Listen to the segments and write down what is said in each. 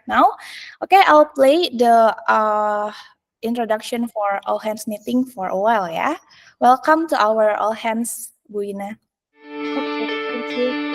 now. Okay, I'll play the introduction for all hands meeting for a while ya. Welcome to our all hands, Bu Ina. Okay, thank you.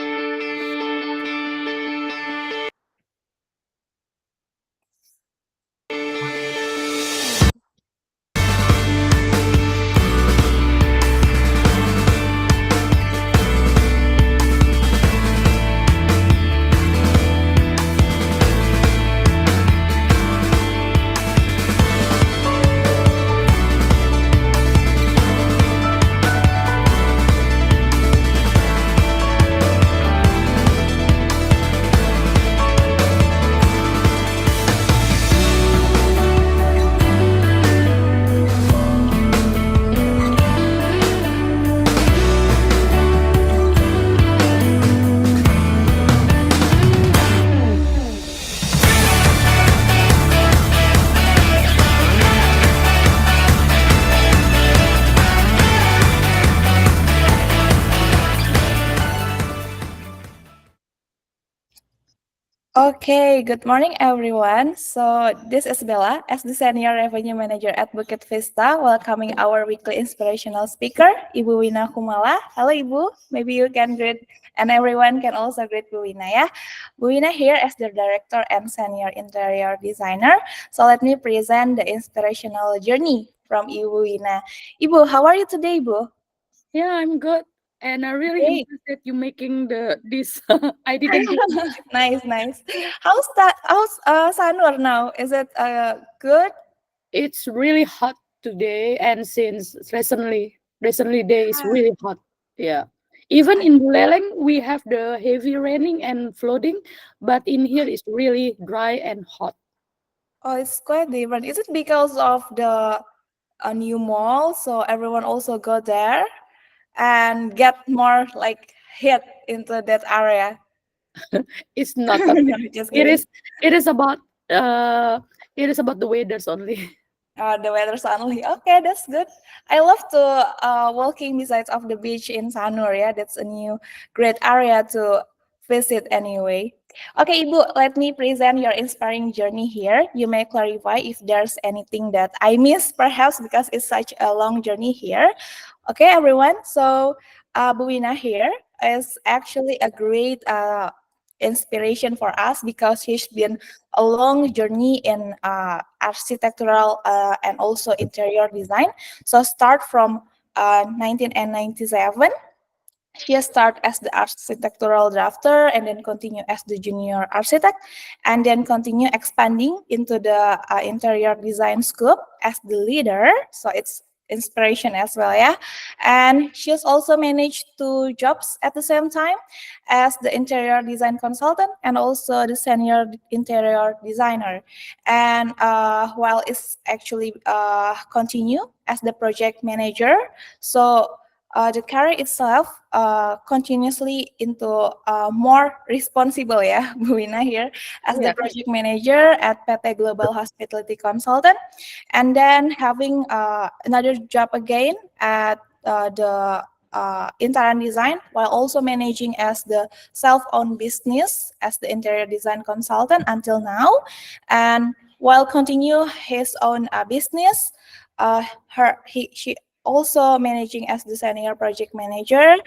Okay, good morning everyone. So this is Bella as the Senior Revenue Manager at Bukit Vista, welcoming our weekly inspirational speaker, Ibu Wina Kumala. Hello Ibu, maybe you can greet and everyone can also greet Bu Wina ya. Bu Wina here as the Director and Senior Interior Designer. So let me present the inspirational journey from Ibu Wina. Ibu, how are you today, Ibu? Yeah, I'm good, and I really Great. impressed that you making this. I didn't do it. Nice, nice. How's that? How's Sanur now? Is it good? It's really hot today, and since recently day is really hot. Yeah, even in Buleleng we have the heavy raining and flooding, but in here it's really dry and hot. Oh, it's quite different. Is it because of the new mall? So everyone also go there and get more like hit into that area. It's not, but Just it kidding. is it is about uh it is about the weathers only. The weather's only okay. That's good. I love to walking besides of the beach in Sanur. Yeah, that's a new great area to visit anyway. Okay, Ibu, let me present your inspiring journey here. You may clarify if there's anything that I missed, perhaps because it's such a long journey here. Okay, everyone. So, Buina here is actually a great inspiration for us because she's been a long journey in architectural and also interior design. So, start from 1997. She started as the architectural drafter and then continue as the junior architect and then continue expanding into the interior design scope as the leader. So it's inspiration as well, yeah. And she's also managed two jobs at the same time as the interior design consultant and also the senior interior designer. And while it's actually continue as the project manager, so the career itself continuously into more responsible ya Bu Wina here as the Yeah. project manager at PT Global Hospitality Consultant and then having another job again at the interior design while also managing as the self-owned business as the interior design consultant until now and while continue his own business she also managing as the senior project manager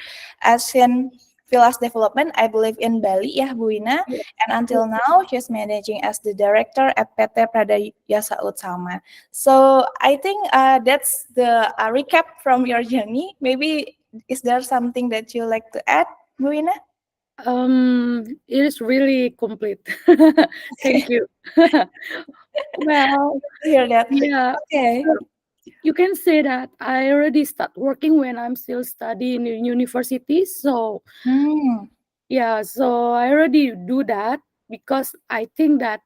as in Villas Development, I believe in Bali, ya Bu Wina. Yeah. And until now, she's managing as the director at PT Prada Yasa Utama. So I think that's the recap from your journey. Maybe is there something that you like to add, Bu Wina? It is really complete. Thank you. Well, To hear that. yeah. Okay. So you can say that I already start working when I'm still studying in university. So Hmm. yeah, so I already do that because I think that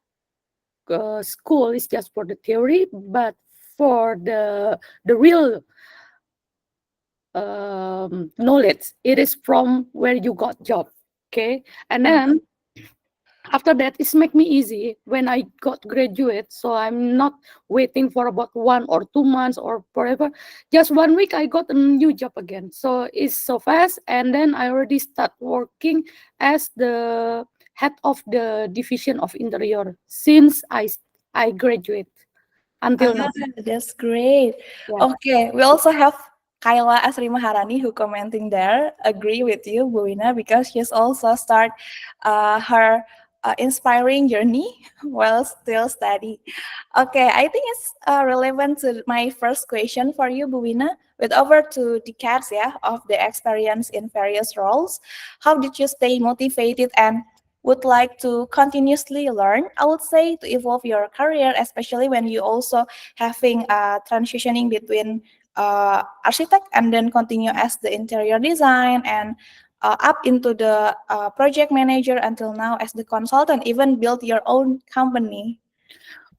school is just for the theory, but for the real knowledge, it is from where you got job. Okay, and then after that it's make me easy when I got graduate, so I'm not waiting for about 1 or 2 months or forever. Just 1 week I got a new job again, so it's so fast. And then I already start working as the head of the division of interior since I graduate Ah, until now. that's great. Yeah. Okay, we also have Kayla Asri Maharani who commenting there. Agree with you, Buina, because she's also start her inspiring journey while still study. Okay, I think it's relevant to my first question for you, Buina. With over 2 decades, of the experience in various roles, how did you stay motivated and would like to continuously learn? I would say to evolve your career, especially when you also having transitioning between architect and then continue as the interior design and up into the project manager until now as the consultant, even build your own company.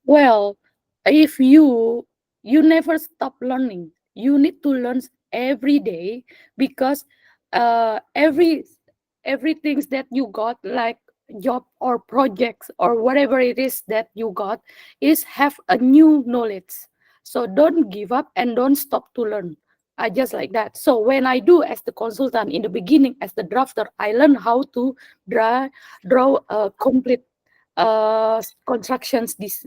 Well, if you never stop learning, you need to learn every day because every things that you got, like job or projects or whatever it is that you got, is have a new knowledge. So don't give up and don't stop to learn. I just like that. So when I do as the consultant in the beginning as the drafter, I learn how to draw a complete constructions this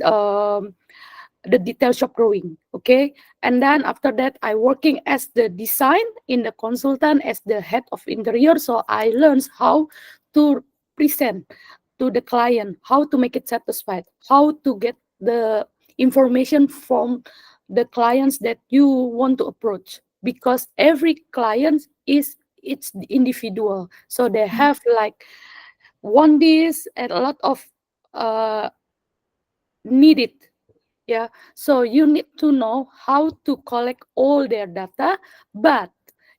the detail shop drawing. Okay, and then after that I working as the design in the consultant as the head of interior, so I learns how to present to the client, how to make it satisfied, how to get the information from the clients that you want to approach, because every client is it's individual, so they have like want this and a lot of uh, need it. Yeah, so you need to know how to collect all their data, but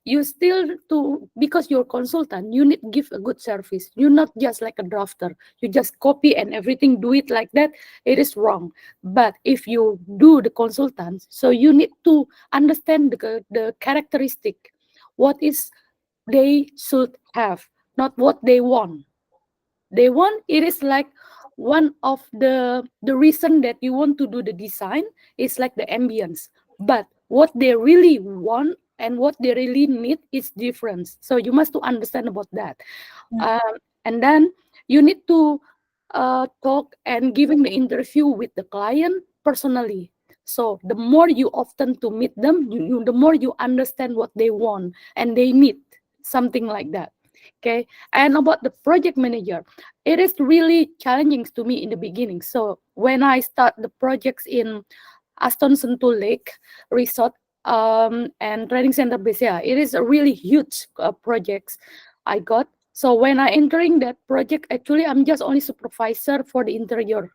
you still to, because you're consultant, you need give a good service. You're not just like a drafter, you just copy and everything do it like that. It is wrong. But if you do the consultant, so you need to understand the characteristic, what is they should have, not what they want. They want, it is like one of the reason that you want to do the design is like the ambience, but what they really want and what they really need is different, so you must to understand about that. And then you need to talk and giving the interview with the client personally, so the more you often to meet them, the more you understand what they want and they need, something like that. Okay, and about the project manager, it is really challenging to me in the beginning. So when I start the projects in Aston Sentul Lake Resort and Training Center BCA, it is a really huge projects I got. So when I entering that project, actually I'm just only supervisor for the interior.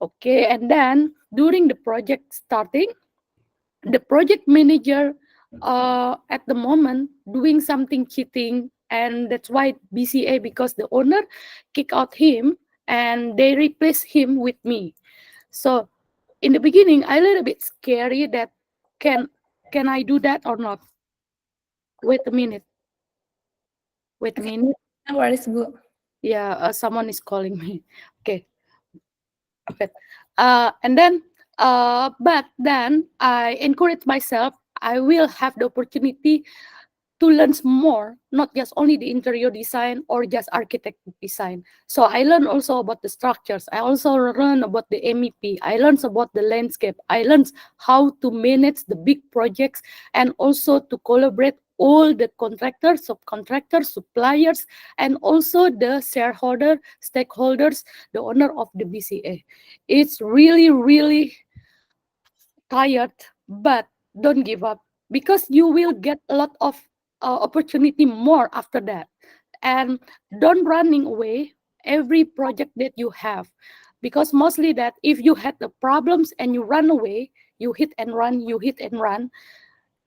Okay, and then during the project starting, the project manager at the moment doing something cheating, and that's why BCA, because the owner kick out him and they replace him with me. So in the beginning I a little bit scary that can can I do that or not. Wait a minute, wait a Okay, minute. no worries, Bu. Yeah, someone is calling me. Okay, okay. And then but then I encourage myself, I will have the opportunity to learn more, not just only the interior design or just architect design. So I learned also about the structures. I also learned about the MEP. I learned about the landscape. I learned how to manage the big projects and also to collaborate all the contractors, subcontractors, suppliers, and also the shareholder, stakeholders, the owner of the BCA. It's really, really tired, but don't give up, because you will get a lot of opportunity more after that. And don't running away every project that you have, because mostly that if you had the problems and you run away, you hit and run, you hit and run,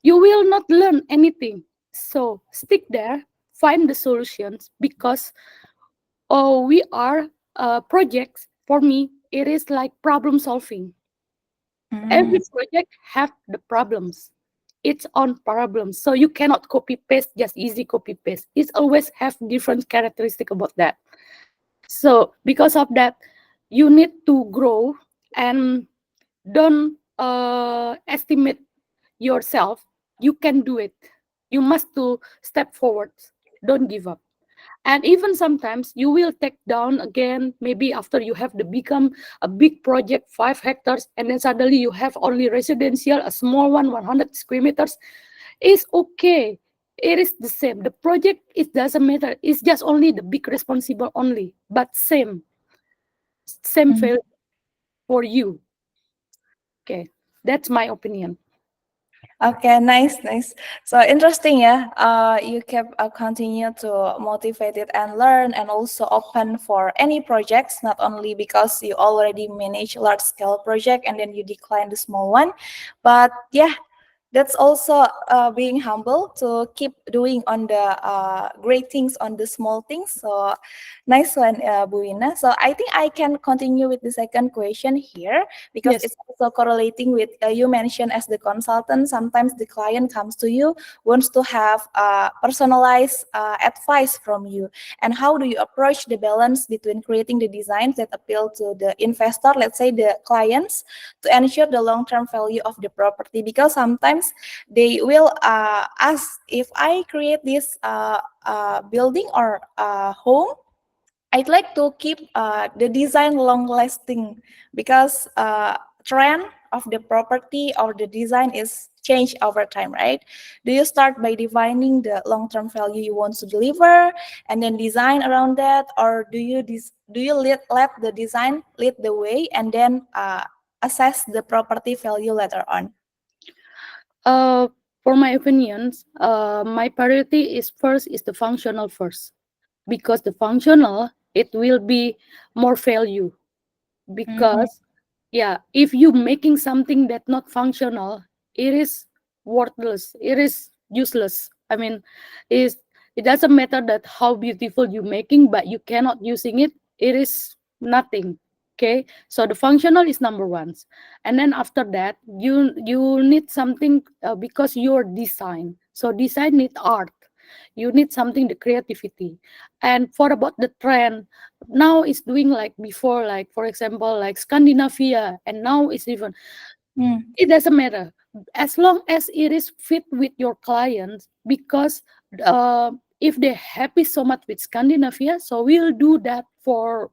you will not learn anything. So stick there, find the solutions, because we are projects, for me it is like problem solving. Mm. Every project have the problems, its own problems, so you cannot copy paste, just easy copy paste. It's always have different characteristic about that. So because of that, you need to grow and don't estimate yourself. You can do it. You must to step forward, don't give up. And even sometimes you will take down again, maybe after you have the become a big project, 5 hectares, and then suddenly you have only residential, a small one, 100 square meters. Is okay. It is the same. The project, it doesn't matter. It's just only the big responsible only, but same Mm. fail for you. Okay, that's my opinion. Okay, nice, nice. So interesting, yeah. You kept continue to motivate it and learn, and also open for any projects. Not only because you already manage large scale project and then you decline the small one, but yeah, that's also being humble to keep doing on the great things on the small things. So nice one, Bu Ina. So I think I can continue with the second question here because Yes. it's also correlating with you mentioned as the consultant. Sometimes the client comes to you wants to have personalized advice from you, and how do you approach the balance between creating the designs that appeal to the investor, let's say the clients, to ensure the long-term value of the property, because sometimes they will ask, if I create this building or home, I'd like to keep the design long lasting, because trend of the property or the design is change over time, right? Do you start by defining the long-term value you want to deliver and then design around that, or do you let the design lead the way and then assess the property value later on? Uh, for my opinions, my priority is first is the functional first, because the functional, it will be more value. Mhm. Because yeah, if you making something that not functional, it is worthless, it is useless. I mean, is it doesn't matter that how beautiful you making, but you cannot using it, it is nothing. Okay, so the functional is number one, and then after that you need something, because your design, so design need art, you need something, the creativity. And for about the trend, now it's doing like before, like for example like Scandinavia, and now it's even, Mm. it doesn't matter as long as it is fit with your clients. Because if they're happy so much with Scandinavia, so we'll do that for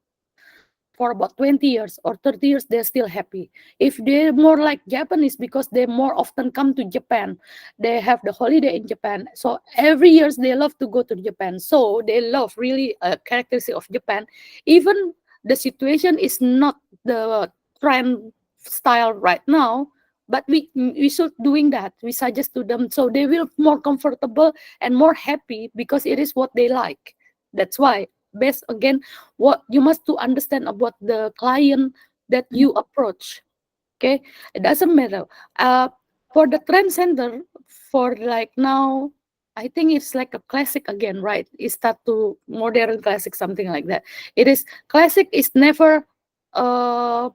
about 20 years or 30 years, they're still happy. If they're more like Japanese, because they more often come to Japan, they have the holiday in Japan, so every years they love to go to Japan, so they love really a characteristic of Japan. Even the situation is not the trend style right now, but we should doing that, we suggest to them, so they will more comfortable and more happy, because it is what they like. That's why, best again, what you must to understand about the client that you approach. Okay, it doesn't matter. uh for the trend center, for like now, I think it's like a classic again, right? It start to modern classic, something like that. It is classic is never uh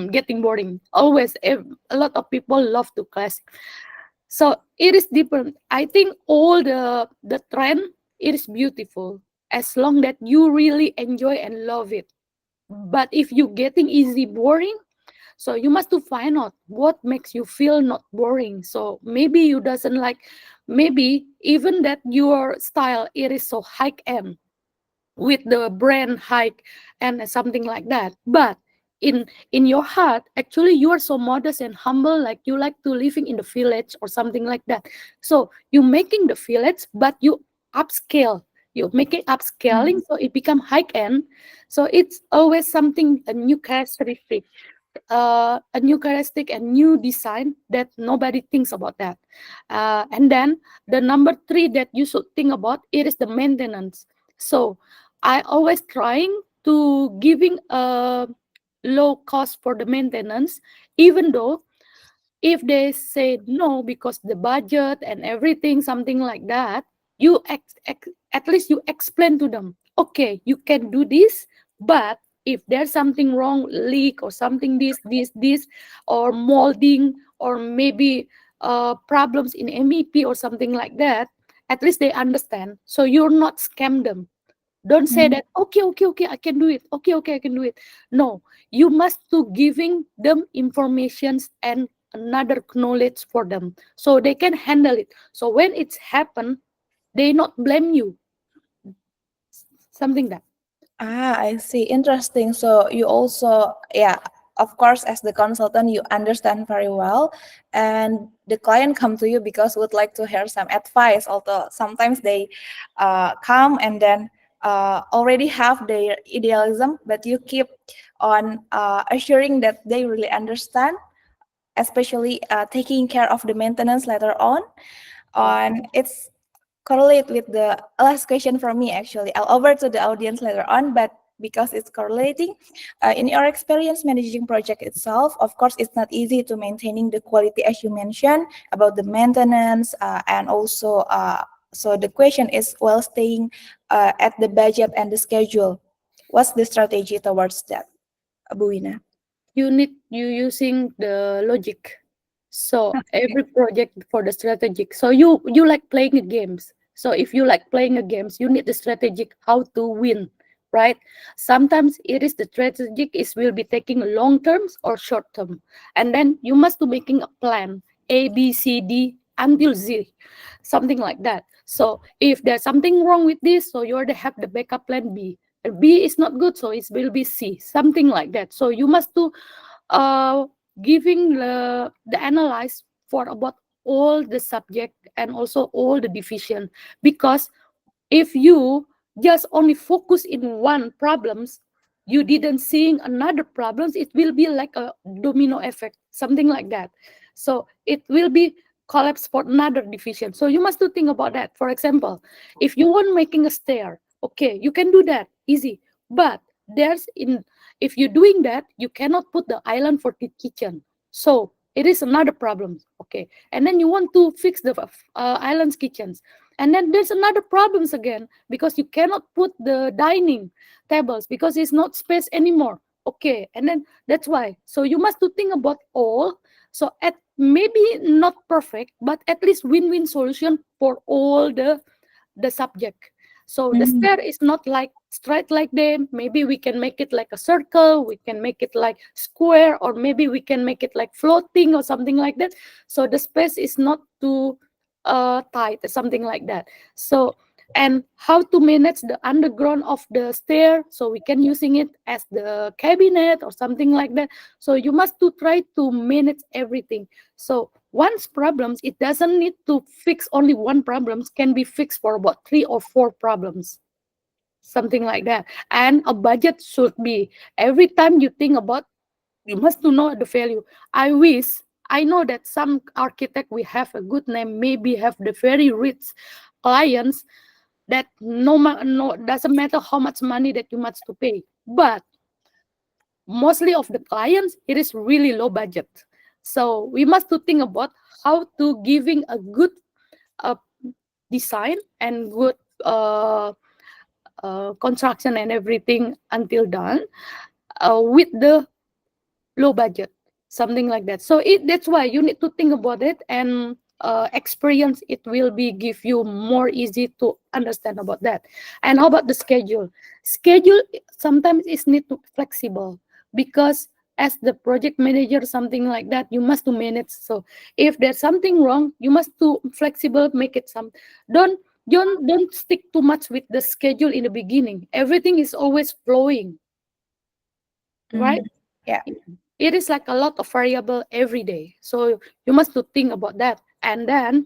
getting boring, always. A lot of people love to classic, so it is different. I think all the trend, it is beautiful as long that you really enjoy and love it. But if you getting easy boring, so you must to find out what makes you feel not boring. So maybe you doesn't like, maybe even that your style, it is so high end with the brand hike and something like that, but in your heart, actually you are so modest and humble, like you like to living in the village or something like that. So you making the village, but you upscale, you make it upscaling, Mm. so it become high end. So it's always something, a new characteristic, a new characteristic and new design that nobody thinks about that. And then the number three that you should think about, it is the maintenance. So I always trying to giving a low cost for the maintenance, even though if they say no because the budget and everything, something like that, at least you explain to them, okay, you can do this, but if there's something wrong, leak or something, this or molding, or maybe problems in mep or something like that, at least they understand, so you're not scam them. Don't say Mhm. that, okay, okay, okay, I can do it. Okay, okay, I can do it. No, you must to giving them informations and another knowledge for them, so they can handle it. So when it's happened, they not blame you. something that. Ah, I see. Interesting. So you also, yeah, of course, as the consultant, you understand very well, and the client come to you because would like to hear some advice. Although sometimes they come and then already have their idealism, but you keep on assuring that they really understand, especially taking care of the maintenance later on. Yeah. And it's correlate with the last question from me actually. I'll over to the audience later on, but because it's correlating, in your experience managing project itself, of course, it's not easy to maintaining the quality as you mentioned about the maintenance and also. So the question is, while staying at the budget and the schedule, what's the strategy towards that, Buina? You using the logic. So every project for the strategic. So you like playing a games. So if you like playing a games, you need the strategic how to win, right? Sometimes it is the strategic is will be taking long terms or short term, and then you must to making a plan A B C D until Z, something like that. So if there's something wrong with this, so you already have the backup plan B. And B is not good, so it will be C, something like that. So you must to uh, giving the analyze for about all the subject and also all the division, because if you just only focus in one problems, you didn't seeing another problems, it will be like a domino effect, something like that. So it will be collapse for another division. So you must do think about that. For example, if you want making a stair, okay, you can do that easy, but there's in if you're doing that, you cannot put the island for the kitchen. So it is another problem. Okay, and then you want to fix the island's kitchens, and then there's another problems again, because you cannot put the dining tables because it's not space anymore. Okay, and then that's why, so you must to think about all. So at maybe not perfect, but at least win-win solution for all the subject. So the Mm. stair is not like straight like them. Maybe we can make it like a circle, we can make it like square, or maybe we can make it like floating or something like that. So the space is not too tight or something like that. So and how to manage the underground of the stair, so we can using it as the cabinet or something like that. So you must to try to manage everything. So once problems, it doesn't need to fix only one problems, can be fixed for about 3 or 4 problems, something like that. And a budget should be, every time you think about, you must to know the value. I wish, I know that some architect we have a good name, maybe have the very rich clients, that no doesn't matter how much money that you must to pay, but mostly of the clients it is really low budget. So we must to think about how to giving a good uh, design and good construction and everything until done with the low budget, something like that. So that's why you need to think about it, and experience it will be give you more easy to understand about that. And how about the schedule sometimes is need to flexible, because as the project manager, something like that, you must to manage. So if there's something wrong, you must to flexible, make it some, don't don't stick too much with the schedule in the beginning. Everything is always flowing, right? Mm. Yeah. It is like a lot of variable every day, so you must to think about that. And then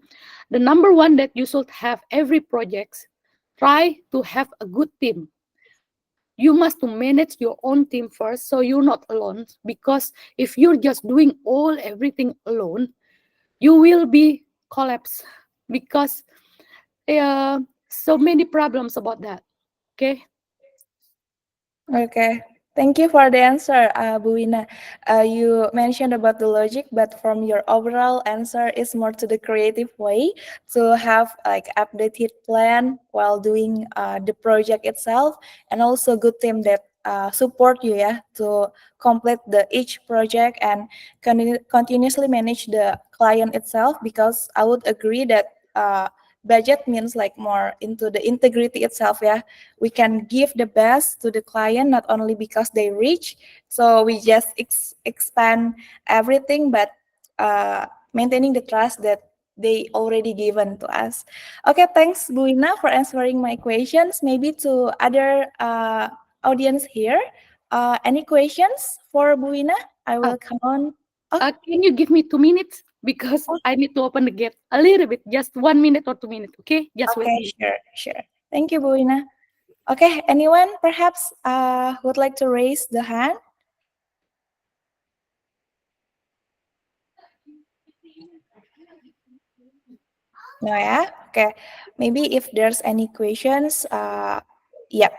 the number one that you should have every projects, try to have a good team. You must to manage your own team first, so you're not alone, because if you're just doing all everything alone, you will be collapse, because uh, so many problems about that. Okay. Okay. Thank you for the answer, Bu Wina. You mentioned about the logic, but from your overall answer is more to the creative way to have like updated plan while doing the project itself, and also good team that support you, yeah, to complete the each project and continuously manage the client itself. Because I would agree that budget means like more into the integrity itself, yeah. We can give the best to the client not only because they rich, so we just expand everything, but maintaining the trust that they already given to us. Okay, thanks Bu Ina for answering my questions. Maybe to other audience here, any questions for Bu Ina? I will come on. Can you give me 2 minutes? Because I need to open the gate a little bit, just 1 minute or 2 minutes, okay? Just wait. Okay, sure. Thank you, Bu Ina. Okay, anyone perhaps would like to raise the hand? No, yeah? Okay. Maybe if there's any questions, yeah.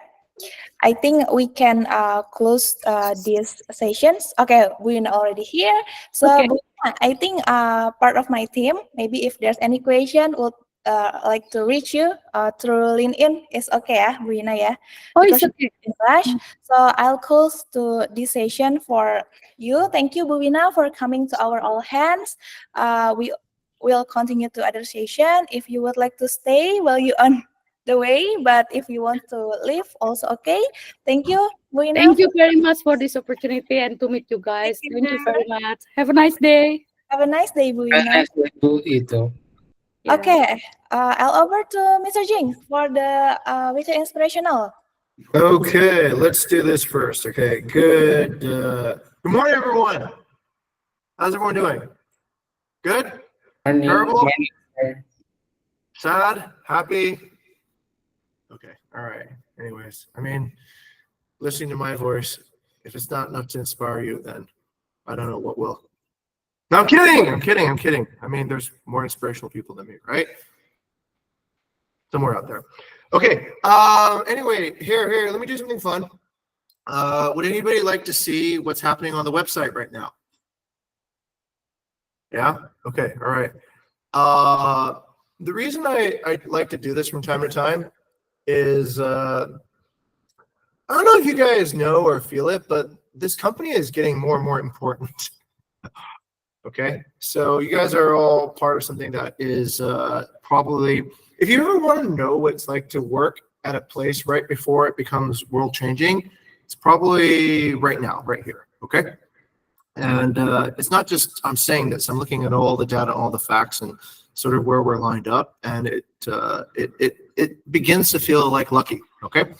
I think we can close these sessions. Okay, we're already here. So Okay. I think part of my team, maybe if there's any question, would like to reach you through LinkedIn. It's okay, yeah, Buina, yeah? Oh, Because it's okay. you're in rush. So I'll close to this session for you. Thank you, Buina, for coming to our all hands. We will continue to other session. If you would like to stay while you on the way, but if you want to leave, also okay. Thank you, Buina. Thank you very much for this opportunity and to meet you guys. Thank you very much. Have a nice day. Have a nice day, Buina. Itu. Yeah. Okay, I'll over to Mr. Jing for the video inspirational. Okay, let's do this first. Okay, good. Good morning, everyone. How's everyone doing? Good? Morning. Terrible? Morning, sir. Sad? Happy? Okay, all right. Anyways, I mean, listening to my voice, if it's not enough to inspire you, then I don't know what will. No, I'm kidding. I mean, there's more inspirational people than me, right? Somewhere out there. Okay. Anyway, here. Let me do something fun. Would anybody like to see what's happening on the website right now? Yeah. Okay. All right. The reason I like to do this from time to time is I don't know if you guys know or feel it, but this company is getting more and more important. Okay, so you guys are all part of something that is probably, if you ever want to know what it's like to work at a place right before it becomes world changing, it's probably right now, right here. Okay, and it's not just I'm saying this. I'm looking at all the data, all the facts, and sort of where we're lined up, and it begins to feel like lucky. Okay.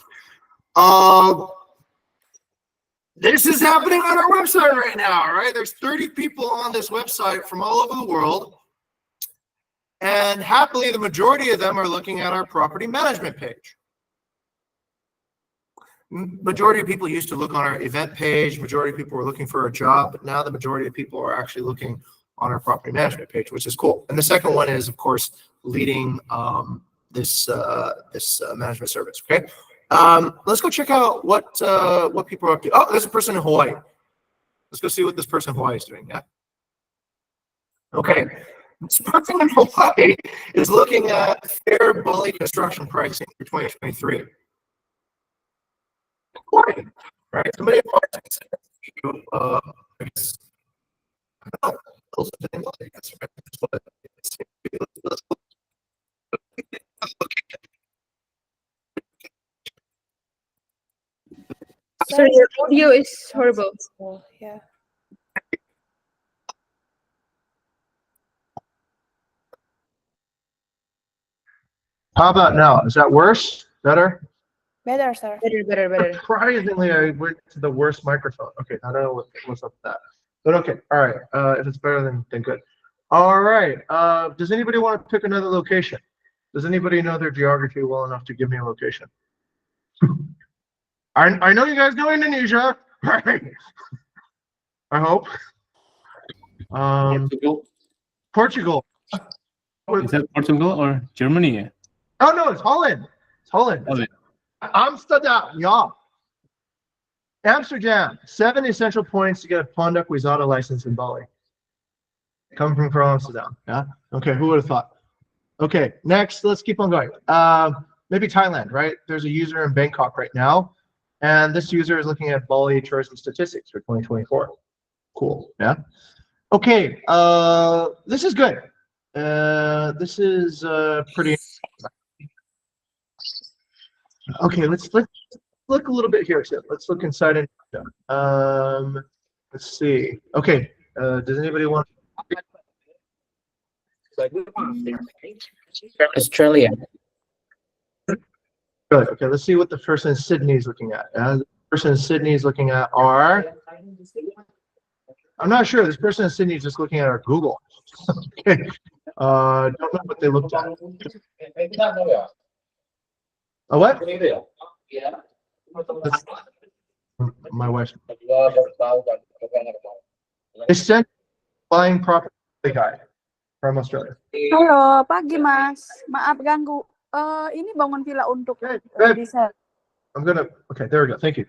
This is happening on our website right now, right? There's 30 people on this website from all over the world. And happily, the majority of them are looking at our property management page. Majority of people used to look on our event page. Majority of people were looking for a job, but now the majority of people are actually looking on our property management page, which is cool. And the second one is, of course, leading this management service, okay? Let's go check out what people are up to. Oh, there's a person in Hawaii. Let's go see what this person in Hawaii is doing. Yeah. Okay. This person in Hawaii is looking at fair Bali construction pricing for 2023. Hawaii, right? Somebody in Hawaii. I guess. I don't know. Those are the things I guess, right? Let's look. Sorry, your audio is horrible. Yeah. How about now? Is that worse? Better? Better, sir. Better. Surprisingly, I went to the worst microphone. Okay, I don't know what's up with that. But okay, all right. If it's better, then good. All right. Does anybody want to pick another location? Does anybody know their geography well enough to give me a location? I know you guys know Indonesia, right? I hope. Portugal. Is that Portugal or Germany? Oh no, it's Holland. It's Holland. Oh, Amsterdam, yeah. Amsterdam, 7 essential points to get a Pondok Wisata license in Bali. Coming from Amsterdam, yeah? Okay, who would have thought? Okay, next, let's keep on going. Maybe Thailand, right? There's a user in Bangkok right now, and this user is looking at Bali tourism statistics for 2024. Cool, yeah? Okay, this is good. This is pretty. Okay, let's look a little bit here too. Let's look inside and let's see. Okay, does anybody want? Australia. Good. Okay, let's see what the person in Sydney is looking at. The person in Sydney is looking at our. I'm not sure. This person in Sydney is just looking at our Google. Okay. Don't know what they looked at. A what? That's my wife. Essential buying property guide from Australia. Halo, pagi Mas. Maaf ganggu. Ini bangun villa untuk Good. desain. Okay, there we go. Thank you.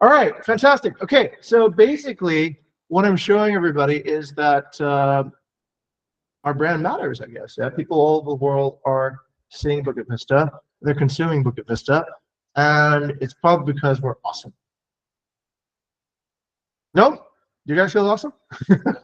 All right, fantastic. Okay, so basically what I'm showing everybody is that our brand matters, I guess. Yeah? People all over the world are seeing Bukit Vista, they're consuming Bukit Vista, and it's probably because we're awesome. No? Do you guys feel awesome?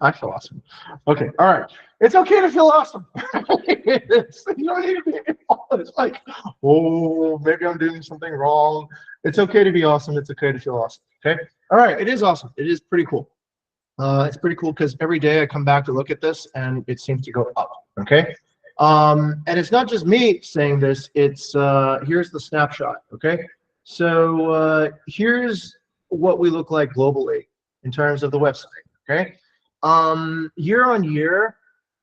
I feel awesome. Okay, all right. It's okay to feel awesome. You don't need to be involved. It's like, oh, maybe I'm doing something wrong. It's okay to be awesome. It's okay to feel awesome. Okay? All right, it is awesome. It is pretty cool. It's pretty cool because every day I come back to look at this and it seems to go up. Okay? And it's not just me saying this. It's here's the snapshot. Okay? So here's what we look like globally in terms of the website. Okay? Year on year,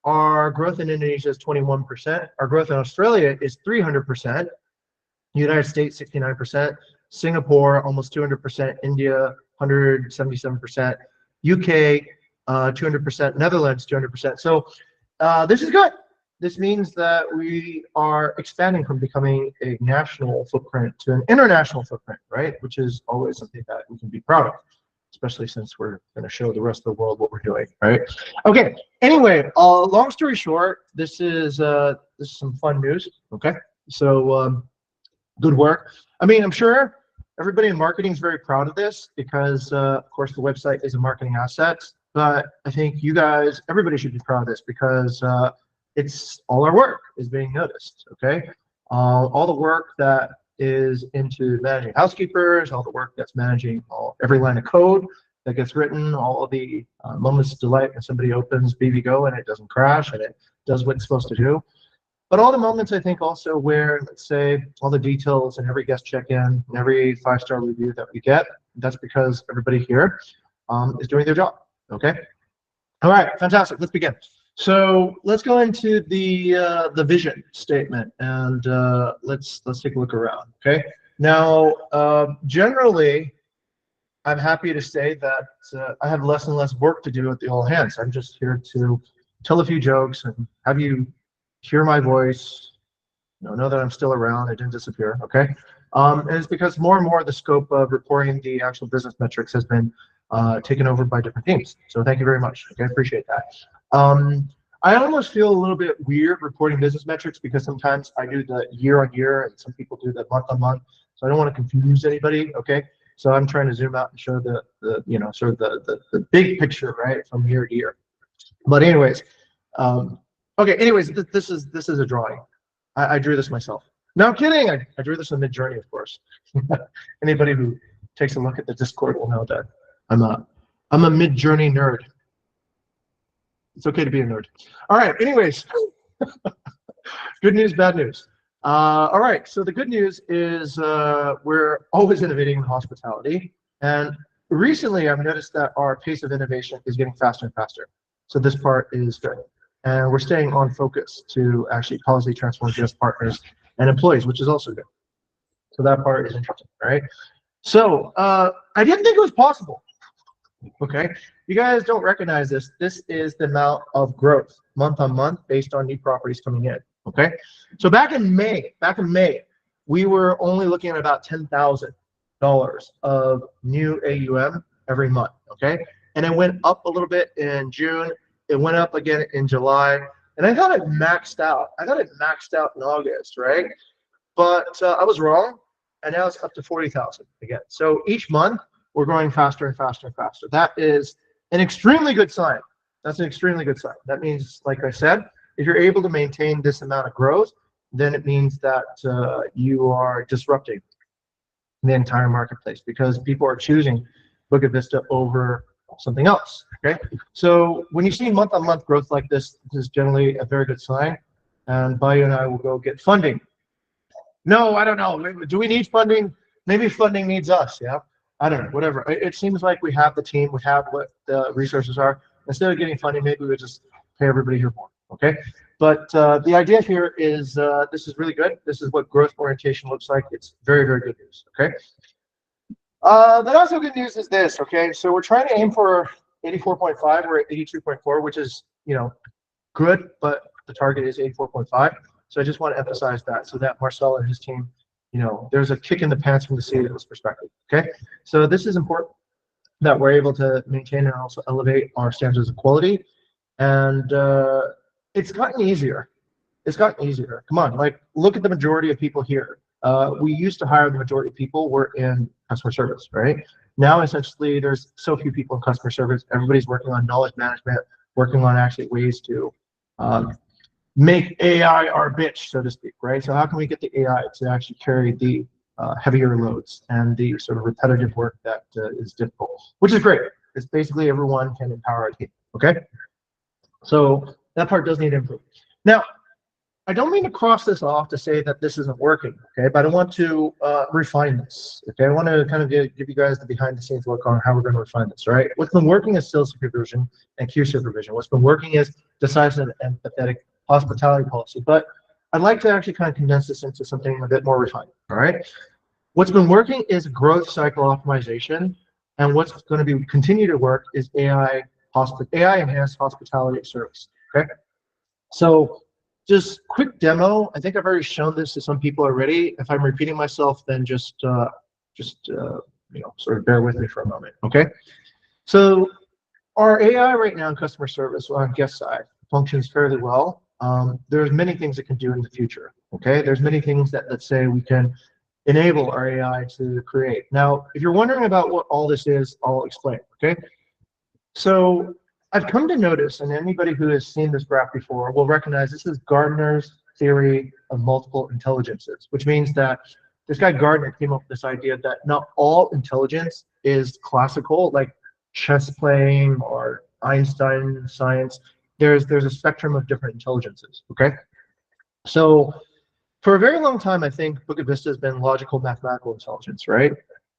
our growth in Indonesia is 21%. Our growth in Australia is 300%. United States 69%. Singapore almost 200%. India 177%. UK 200%. Netherlands 200%. So this is good. This means that we are expanding from becoming a national footprint to an international footprint, right? Which is always something that we can be proud of, especially since we're going to show the rest of the world what we're doing, right? Okay. Anyway, long story short, this is some fun news. Okay. So good work. I mean, I'm sure everybody in marketing is very proud of this because, of course, the website is a marketing asset. But I think you guys, everybody should be proud of this because it's all our work is being noticed. Okay. All the work that is into managing housekeepers, all the work that's managing every line of code that gets written, all the moments of delight when somebody opens BBGO and it doesn't crash and it does what it's supposed to do. But all the moments, I think, also where, let's say, all the details and every guest check-in and every 5-star review that we get, that's because everybody here is doing their job. Okay. All right. Fantastic. Let's begin. So let's go into the vision statement and let's take a look around. Okay. Now, generally, I'm happy to say that I have less and less work to do at the all hands. I'm just here to tell a few jokes and have you hear my voice. Know that I'm still around. I didn't disappear. Okay. And it's because more and more the scope of reporting the actual business metrics has been taken over by different teams. So thank you very much. Okay, I appreciate that. I almost feel a little bit weird reporting business metrics because sometimes I do the year on year and some people do the month on month. So I don't want to confuse anybody. Okay. So I'm trying to zoom out and show the big picture, right, from year to year. But anyways, okay. Anyways, this is a drawing. I drew this myself. No, I'm kidding. I drew this in Mid-Journey, of course. Anybody who takes a look at the Discord will know that I'm a Mid-Journey nerd. It's okay to be a nerd. All right. Anyways, good news, bad news. All right. So the good news is we're always innovating in hospitality, and recently I've noticed that our pace of innovation is getting faster and faster. So this part is good, and we're staying on focus to actually positively transform guest partners and employees, which is also good. So that part is interesting. All right. So I didn't think it was possible. Okay, you guys don't recognize this. This is the amount of growth month on month based on new properties coming in. Okay, so back in May, we were only looking at about $10,000 of new AUM every month. Okay, and it went up a little bit in June. It went up again in July, and I thought it maxed out. I thought it maxed out in August, right? But I was wrong, and now it's up to 40,000 again. So each month, we're growing faster and faster and faster. That is an extremely good sign. That's an extremely good sign. That means, like I said, if you're able to maintain this amount of growth, then it means that you are disrupting the entire marketplace because people are choosing Bukit Vista over something else. Okay, so when you see month-on-month growth like this is generally a very good sign. And Bayu and I will go get funding. No, I don't know. Do we need funding? Maybe funding needs us. Yeah, I don't know. Whatever. It seems like we have the team. We have what the resources are. Instead of getting funding, maybe we just pay everybody here more. Okay. But the idea here is this is really good. This is what growth orientation looks like. It's very, very good news. Okay. The not so good news is this. Okay. So we're trying to aim for 84.5. We're at 82.4, which is, you know, good, but the target is 84.5. So I just want to emphasize that so that Marcel and his team, you know, there's a kick in the pants from the CEO's perspective. Okay. So this is important that we're able to maintain and also elevate our standards of quality. And it's gotten easier. It's gotten easier. Come on, like look at the majority of people here. We used to hire the majority of people were in customer service, right? Now, essentially, there's so few people in customer service. Everybody's working on knowledge management, working on actually ways to make AI our bitch, so to speak, right? So how can we get the AI to actually carry the heavier loads and the sort of repetitive work that is difficult, which is great. It's basically everyone can empower a team, okay? So that part does need improvement. Now, I don't mean to cross this off to say that this isn't working, okay? But I want to refine this, okay? I want to kind of give you guys the behind the scenes look on how we're going to refine this, right? What's been working is sales supervision and queue supervision. What's been working is decisive and empathetic hospitality policy. But I'd like to actually kind of condense this into something a bit more refined, all right? What's been working is growth cycle optimization, and what's going to be continue to work is AI enhanced hospitality service, okay? So just quick demo. I think I've already shown this to some people already. If I'm repeating myself, then just you know, sort of bear with me for a moment, okay? So our AI right now in customer service on guest side functions fairly well. There's many things it can do in the future, okay? There's many things that, let's say, we can enable our AI to create. Now, if you're wondering about what all this is, I'll explain, okay? So I've come to notice, and anybody who has seen this graph before will recognize this is Gardner's theory of multiple intelligences, which means that this guy Gardner came up with this idea that not all intelligence is classical, like chess playing or Einstein science. There's a spectrum of different intelligences, okay? So for a very long time, I think Bukit Vista has been logical mathematical intelligence, right?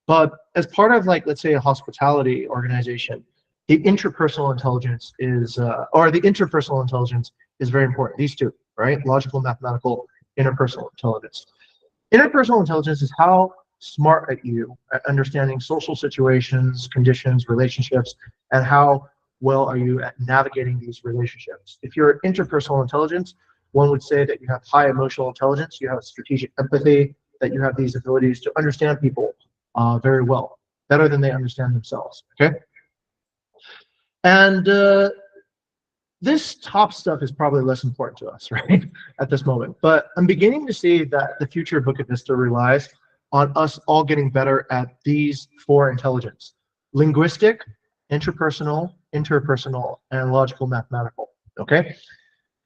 But as part of, like, let's say a hospitality organization, the interpersonal intelligence is, or the interpersonal intelligence is very important. These two, right? Logical, mathematical, interpersonal intelligence. Interpersonal intelligence is how smart are you at understanding social situations, conditions, relationships, and how well are you at navigating these relationships. If you're interpersonal intelligence, one would say that you have high emotional intelligence, you have strategic empathy, that you have these abilities to understand people very well, better than they understand themselves, okay? And this top stuff is probably less important to us, right, at this moment. But I'm beginning to see that the future of Bukit Vista relies on us all getting better at these four intelligence: linguistic, interpersonal, interpersonal, and logical mathematical, okay?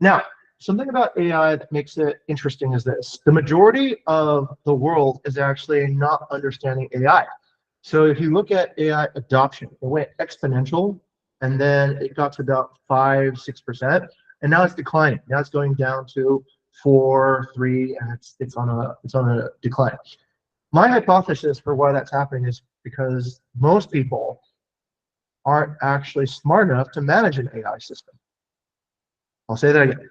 Now, something about AI that makes it interesting is this. The majority of the world is actually not understanding AI. So if you look at AI adoption, it went exponential, and then it got to about 5-6%, and now it's declining. Now it's going down to 4-3, and it's on a decline. My hypothesis for why that's happening is because most people aren't actually smart enough to manage an AI system. I'll say that again.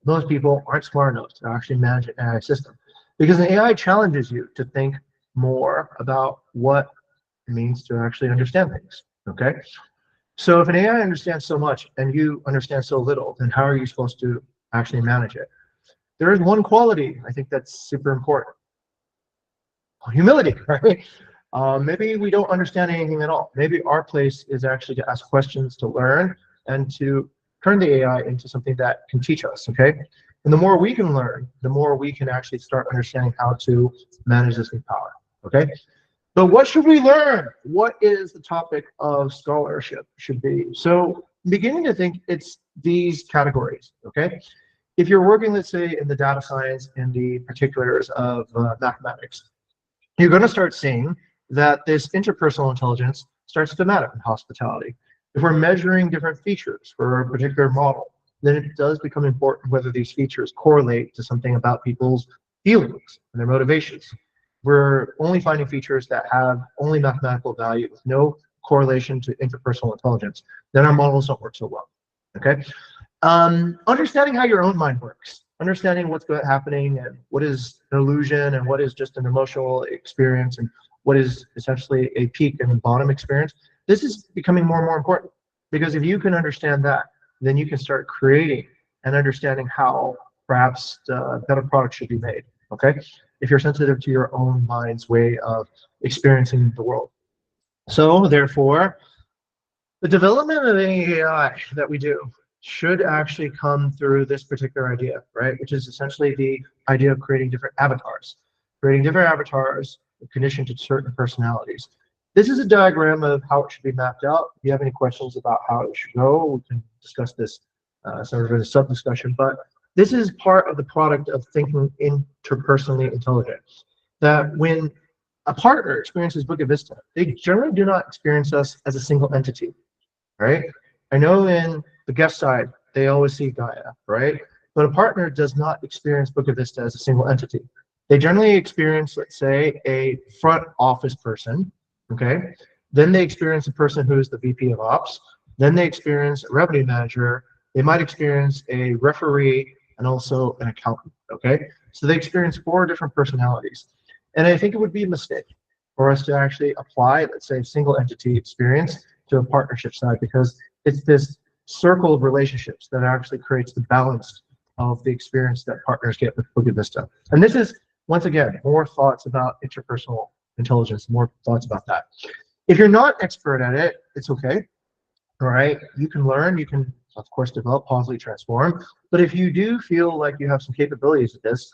Most people aren't smart enough to actually manage an AI system, because an AI challenges you to think more about what it means to actually understand things, okay? So if an AI understands so much and you understand so little, then how are you supposed to actually manage it? There is one quality I think that's super important: humility, right? Maybe we don't understand anything at all. Maybe our place is actually to ask questions, to learn, and to turn the AI into something that can teach us, okay? And the more we can learn, the more we can actually start understanding how to manage this with power, okay? But what should we learn? What is the topic of scholarship should be? So I'm beginning to think it's these categories, okay? If you're working, let's say, in the data science, in the particulars of mathematics, you're going to start seeing that this interpersonal intelligence starts to matter in hospitality. If we're measuring different features for a particular model, then it does become important whether these features correlate to something about people's feelings and their motivations. We're only finding features that have only mathematical value with no correlation to interpersonal intelligence, then our models don't work so well. Okay. Understanding how your own mind works, understanding what's happening and what is an illusion and what is just an emotional experience and what is essentially a peak and bottom experience. This is becoming more and more important, because if you can understand that, then you can start creating and understanding how perhaps better products should be made. Okay. If you're sensitive to your own mind's way of experiencing the world. So therefore, the development of AI that we do should actually come through this particular idea, right? Which is essentially the idea of creating different avatars. Creating different avatars conditioned to certain personalities. This is a diagram of how it should be mapped out. If you have any questions about how it should go, we can discuss this sort of a sub-discussion, but this is part of the product of thinking interpersonally intelligent. That when a partner experiences Bukit Vista, they generally do not experience us as a single entity, right? I know in the guest side, they always see Gaia, right? But a partner does not experience Bukit Vista as a single entity. They generally experience, let's say, a front office person, okay? Then they experience a person who is the VP of Ops. Then they experience a revenue manager. They might experience a referee and also an accountant, okay? So they experience 4 different personalities. And I think it would be a mistake for us to actually apply, let's say, a single entity experience to a partnership side, because it's this circle of relationships that actually creates the balance of the experience that partners get with Bukit Vista. And this is, once again, more thoughts about interpersonal intelligence, more thoughts about that. If you're not expert at it, it's okay. All right, you can learn, you can, of course, develop, positively transform. But if you do feel like you have some capabilities with this,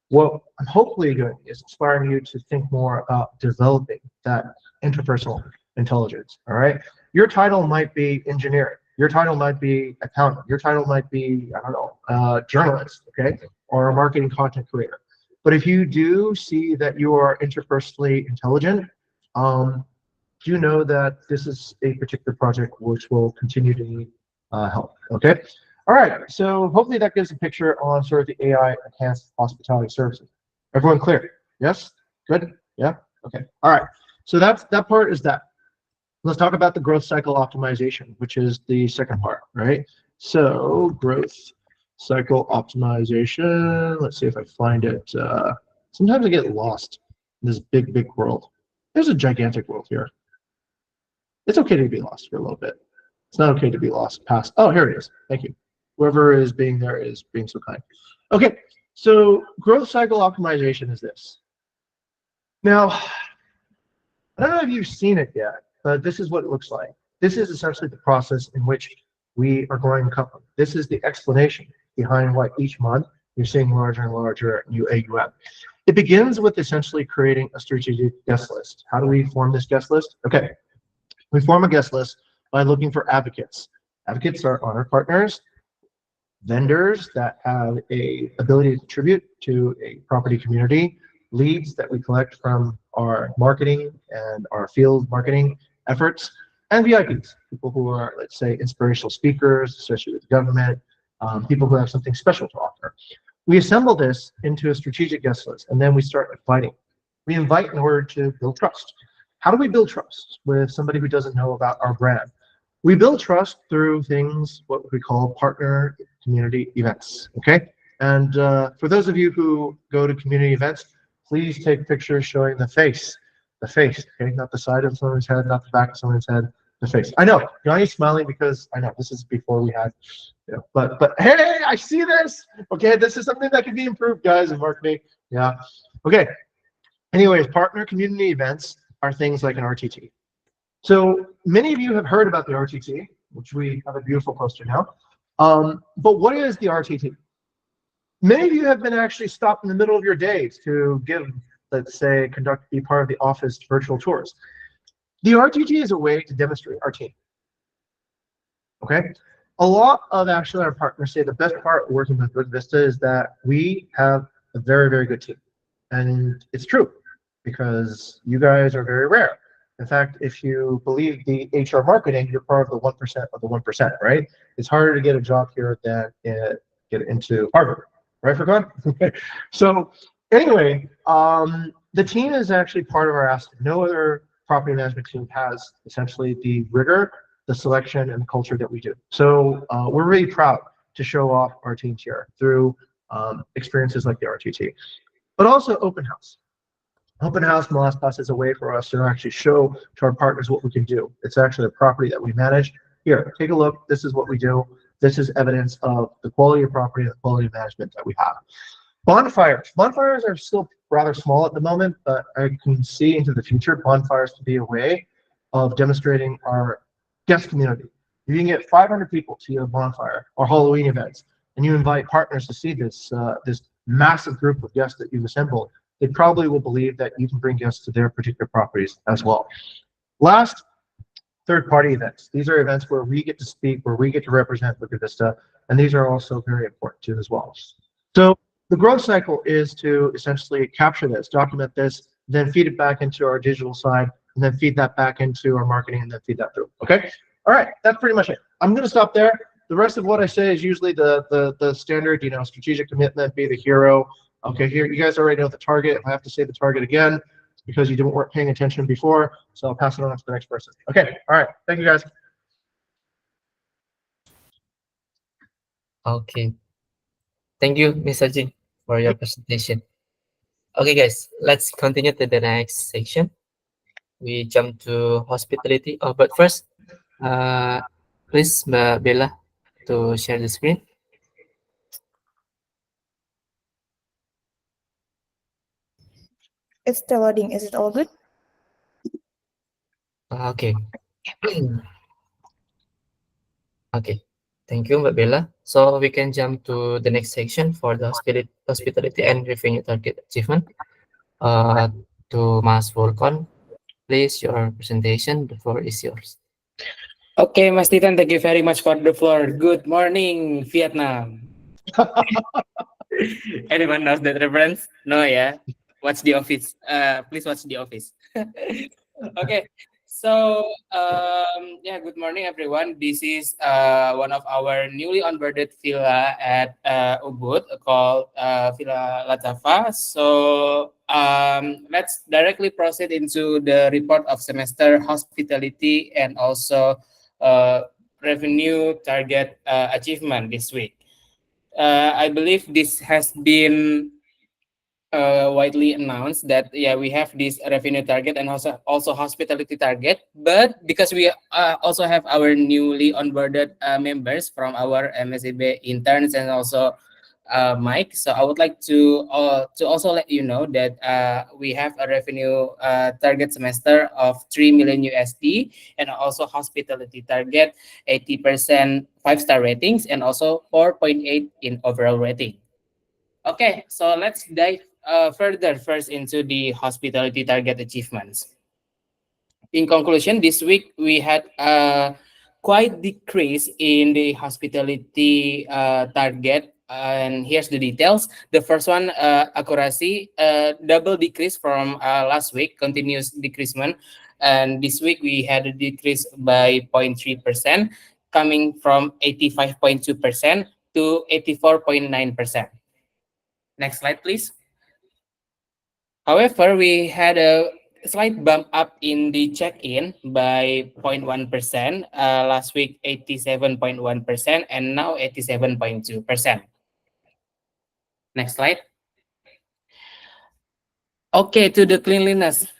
what I'm hopefully doing is inspiring you to think more about developing that interpersonal intelligence. All right, your title might be engineering, your title might be accountant, your title might be, I don't know, journalist, okay, or a marketing content creator. But if you do see that you are interpersonally intelligent, do know that this is a particular project which will continue to help. Okay. All right. So hopefully that gives a picture on sort of the AI enhanced hospitality services. Everyone clear? Yes. Good. Yeah. Okay. All right. So that part is that. Let's talk about the growth cycle optimization, which is the second part, right? So growth cycle optimization. Let's see if I find it. Sometimes I get lost in this big, big world. There's a gigantic world here. It's okay to be lost for a little bit. It's not okay to be lost past. Oh, here it is. Thank you. Whoever is being there is being so kind. Okay, so growth cycle optimization is this. Now, I don't know if you've seen it yet, but this is what it looks like. This is essentially the process in which we are growing the company. This is the explanation behind why each month you're seeing larger and larger new AUM. It begins with essentially creating a strategic guest list. How do we form this guest list? Okay, we form a guest list by looking for advocates. Advocates are honor partners, vendors that have a ability to contribute to a property community, leads that we collect from our marketing and our field marketing efforts, and VIPs, people who are, let's say, inspirational speakers, especially with the government, people who have something special to offer. We assemble this into a strategic guest list, and then we start inviting. We invite in order to build trust. How do we build trust with somebody who doesn't know about our brand? We build trust through things, what we call partner community events, okay? And for those of you who go to community events, please take pictures showing the face, okay? Not the side of someone's head, not the back of someone's head, the face. I know, Yanni's smiling because I know this is before we had, you know, but hey, I see this, okay? This is something that can be improved, guys, in marketing, yeah. Okay, anyways, partner community events are things like an RTT. So many of you have heard about the RTT, which we have a beautiful poster now. But what is the RTT? Many of you have been actually stopped in the middle of your days to give, let's say, be part of the office virtual tours. The RTT is a way to demonstrate our team. Okay? A lot of actually our partners say the best part of working with Bukit Vista is that we have a very, very good team. And it's true, because you guys are very rare. In fact, if you believe the HR marketing, you're part of the 1% of the 1%, right? It's harder to get a job here than get into Harvard, right, Furkan? So anyway, the team is actually part of our asset. No other property management team has essentially the rigor, the selection, and the culture that we do. So we're really proud to show off our teams here through experiences like the RTT, but also open house. Open house Milaspas is a way for us to actually show to our partners what we can do. It's actually a property that we manage. Here, take a look. This is what we do. This is evidence of the quality of property and the quality of management that we have. Bonfires. Bonfires are still rather small at the moment, but I can see into the future bonfires to be a way of demonstrating our guest community. You can get 500 people to your bonfire or Halloween events, and you invite partners to see this this massive group of guests that you've assembled. They probably will believe that you can bring guests to their particular properties as well. Last, third-party events. These are events where we get to speak, where we get to represent Bukit Vista, and these are also very important too as well. So the growth cycle is to essentially capture this, document this, then feed it back into our digital side, and then feed that back into our marketing, and then feed that through. Okay. All right. That's pretty much it. I'm going to stop there. The rest of what I say is usually the standard, you know, strategic commitment, be the hero. Okay, here you guys already know the target. If I have to say the target again, it's because you weren't paying attention before. So I'll pass it on to the next person. Okay. All right. Thank you, guys. Okay. Thank you, Mr. Jin, for your presentation. Okay, guys, let's continue to the next section. We jump to hospitality. Oh, but first, please, Mbak Bella, to share the screen. It's still loading. Is it all good? Okay. Okay. Thank you, Mbak Bella. So we can jump to the next section for the hospitality and revenue target achievement. To Mas Volkan, please, your presentation. The floor is yours. Okay, Mas Titan, thank you very much for the floor. Good morning, Vietnam. Anyone knows that reference? No, yeah. Watch The Office. Please watch The Office. Okay. So, yeah, good morning, everyone. This is one of our newly onboarded villa at Ubud called Villa Latafa. So, let's directly proceed into the report of semester hospitality and also revenue target achievement this week. I believe this has been widely announced that we have this revenue target and also hospitality target, but because we also have our newly onboarded members from our MSCB interns and also Mike, so I would like to also let you know that we have a revenue target semester of 3 million USD and also hospitality target 80% 5-star ratings and also 4.8 in overall rating. Okay, so let's dive further first into the hospitality target achievements. In conclusion, this week we had a quite decrease in the hospitality target, and here's the details. The first one, accuracy, double decrease from last week, continuous decreasement, and this week we had a decrease by 0.3%, coming from 85.2% to 84.9%. Next slide, please. However, we had a slight bump up in the check-in by 0.1%. Last week, 87.1%, and now 87.2%. Next slide. Okay, to the cleanliness.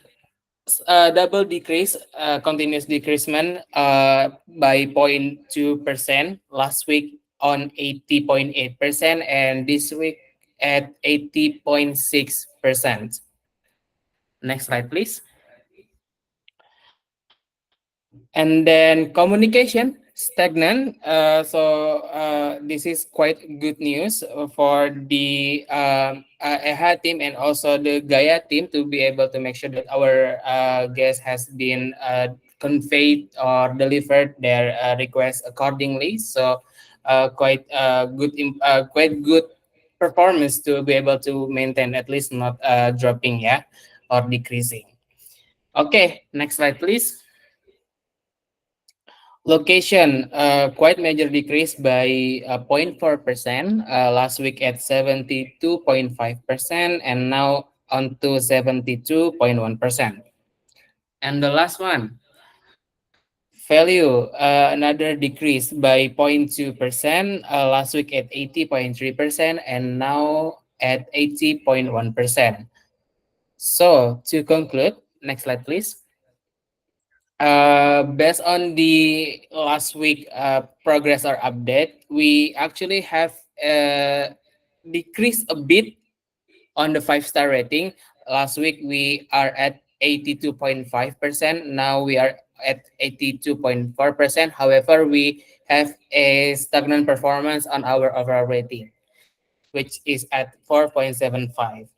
Double decrease, continuous decreasement by 0.2%. Last week on 80.8%, and this week at 80.6%. Next slide, please. And then communication stagnant. This is quite good news for the EHA team and also the Gaya team to be able to make sure that our guest has been conveyed or delivered their request accordingly. So quite good performance to be able to maintain, at least not dropping or decreasing. Okay, next slide, please. Location, quite major decrease by 0.4%. Last week at 72.5%, and now on to 72.1%. And the last one, value, another decrease by 0.2%. Last week at 80.3%, and now at 80.1%. So to conclude, next slide, please. Based on the last week progress or update, we actually have decreased a bit on the 5-star rating. Last week we are at 82.5%. Now we are at 82.4%. However, we have a stagnant performance on our overall rating, which is at 4.75.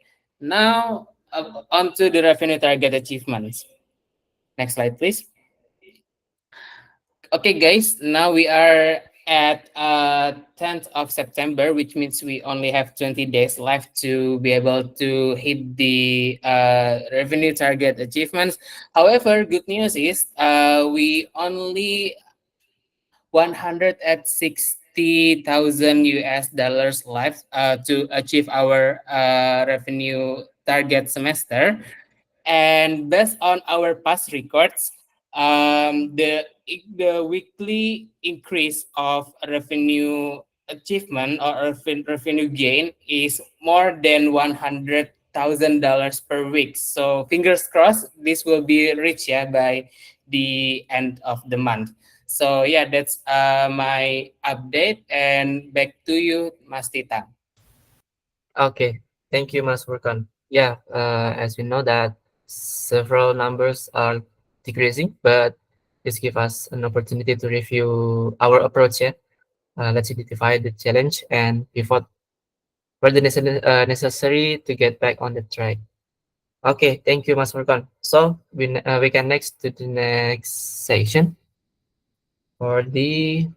Now, on to the revenue target achievements. Next slide, please. Okay, guys, now we are at 10th of September, which means we only have 20 days left to be able to hit the revenue target achievements. However, good news is we only 160,000 US dollars left to achieve our revenue target semester. And based on our past records, the weekly increase of revenue achievement or revenue gain is more than $100,000 per week. So fingers crossed, this will be reached by the end of the month. So yeah, that's my update, and back to you, Mas Tita. Okay, thank you, Mas Furkan. Yeah, as we know that several numbers are decreasing, but this gives us an opportunity to review our approach. Yeah, let's identify the challenge and pivot where the necessary to get back on the track. Okay, thank you, Mas Furkan. So we can next to the next section for the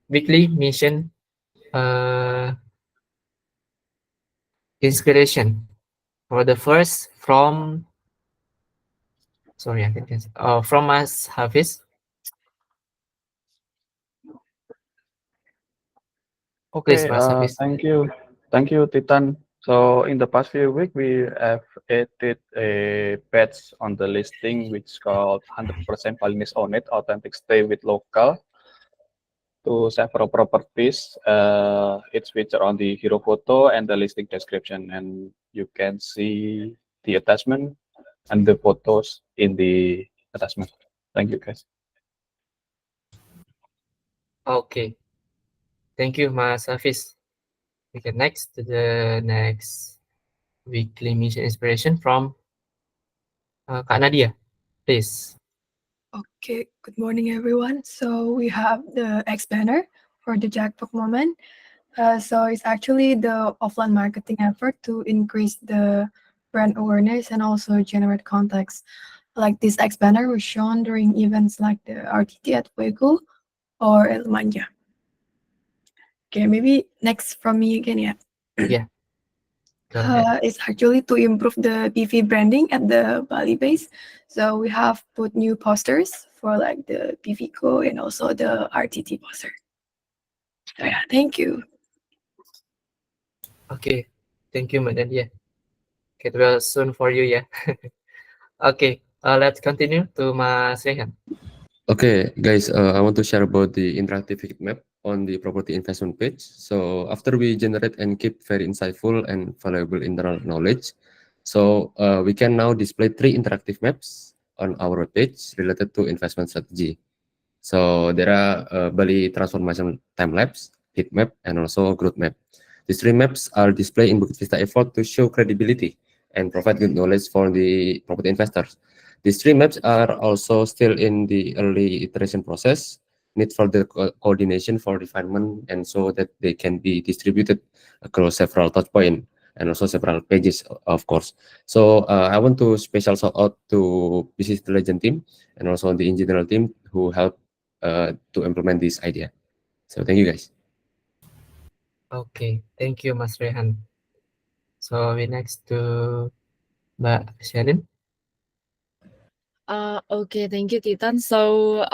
weekly mission inspiration. For the first sorry, I think it's from us Hafiz. Please, Okay, Mas Hafiz. thank you, Titan. So in the past few weeks, we have added a patch on the listing which called 100% Balinese on it, authentic stay with local to several properties. It's featured on the hero photo and the listing description, and you can see the attachment and the photos in the attachment. Thank you, guys. Okay, thank you, Mas Hafiz. We can next to the next weekly mission inspiration from Kak Nadia. Please. Okay, good morning, everyone. So we have the X banner for the jackpot moment. So it's actually the offline marketing effort to increase the brand awareness and also generate contacts. Like this X banner was shown during events like the RTT at Fuego or El Manja. Okay, maybe next from me again, yeah. Yeah. Go ahead. It's actually to improve the PV branding at the Bali base. So we have put new posters for like the PV Co and also the RTT poster. So yeah, thank you. Okay, thank you, Madam. Yeah, get well soon for you. Yeah. Okay, let's continue to Mas Rehan. Okay, guys, I want to share about the interactive heat map on the property investment page. So after we generate and keep very insightful and valuable internal knowledge, so we can now display 3 interactive maps on our page related to investment strategy. So there are Bali transformation time lapse, heat map, and also growth map. These 3 maps are displayed in Bukit Vista effort to show credibility and provide good knowledge for the property investors. These 3 maps are also still in the early iteration process, need further coordination for refinement, and so that they can be distributed across several touch points and also several pages, of course. So I want to special shout out to business intelligence team and also the engineering team who help to implement this idea. So thank you, guys. Okay, thank you, Mas Rehan. So we next to Mbak Shalin. Okay, thank you, Titan. So,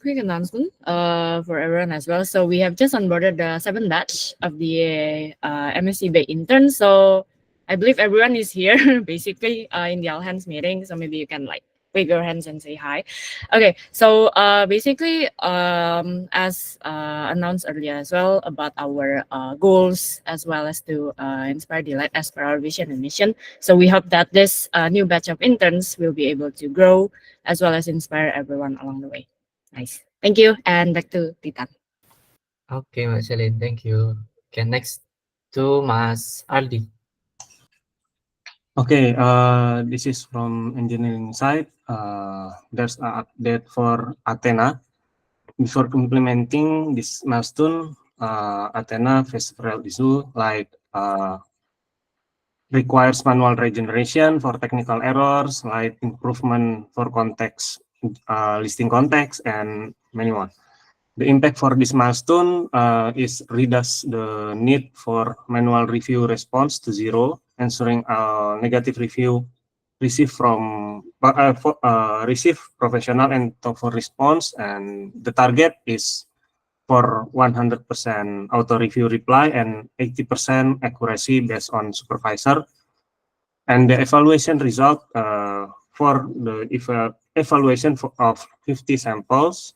quick announcement for everyone as well. So, we have just onboarded the 7th batch of the MSc Bay interns. So, I believe everyone is here basically in the all hands meeting. So, maybe you can like wave your hands and say hi. Okay, so basically, as announced earlier as well about our goals as well as to inspire delight as per our vision and mission. So we hope that this new batch of interns will be able to grow as well as inspire everyone along the way. Nice. Thank you. And back to Titan. Okay, Mas Celine, thank you. Okay, next to Mas Aldi. Okay, this is from engineering side. There's an update for Athena. Before implementing this milestone, Athena faced several issues like requires manual regeneration for technical errors, like improvement for context, listing context, and many more. The impact for this milestone is reduce the need for manual review response to zero, ensuring negative review receive professional and thoughtful response, and the target is for 100% auto review reply and 80% accuracy based on supervisor. And the evaluation result for the evaluation of 50 samples,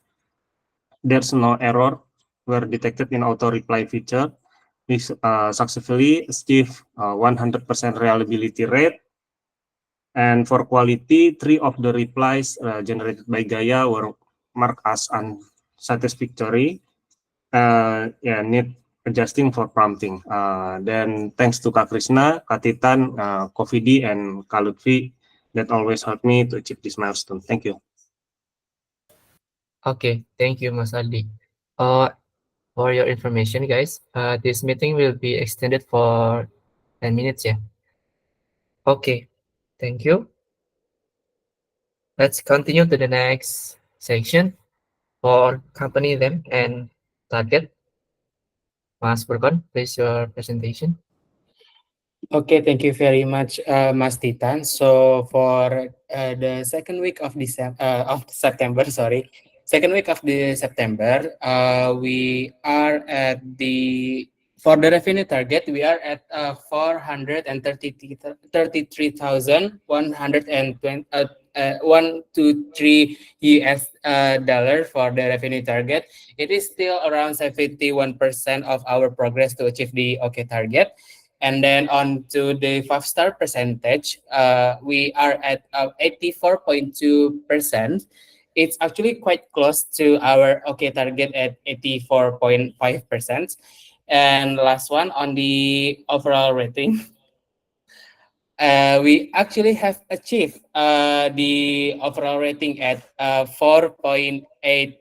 there's no error were detected in auto reply feature. We successfully achieved 100% reliability rate. And for quality, 3 of the replies generated by Gaia were marked as unsatisfactory. Need adjusting for prompting. Then thanks to Kak Krishna, Kak Titan, Kofidi, and Kak Lutfi that always helped me to achieve this milestone. Thank you. Okay, thank you, Mas Aldi. For your information, guys, this meeting will be extended for 10 minutes, yeah. Okay, thank you. Let's continue to the next section for company name and target. Mas Furqan, please your presentation. Okay, thank you very much, Mas Titan. So for the second week of September, second week of the September, we are at for the revenue target, we are at 433,123 US dollar for the revenue target. It is still around 71% of our progress to achieve the OK target. And then on to the 5-star percentage, we are at 84.2%. It's actually quite close to our OK target at 84.5%. And last one on the overall rating, we actually have achieved the overall rating at 4.8.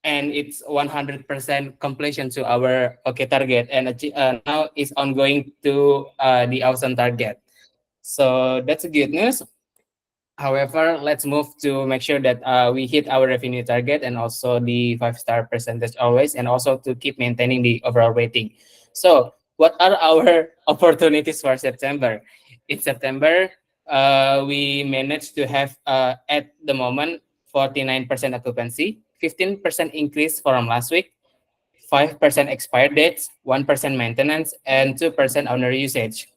And it's 100% completion to our OK target, and now is ongoing to the awesome target. So that's a good news. However, let's move to make sure that we hit our revenue target and also the 5-star percentage always, and also to keep maintaining the overall rating. So what are our opportunities for September? In September, we managed to have at the moment 49% occupancy, 15% increase from last week, 5% expired dates, 1% maintenance, and 2% owner usage.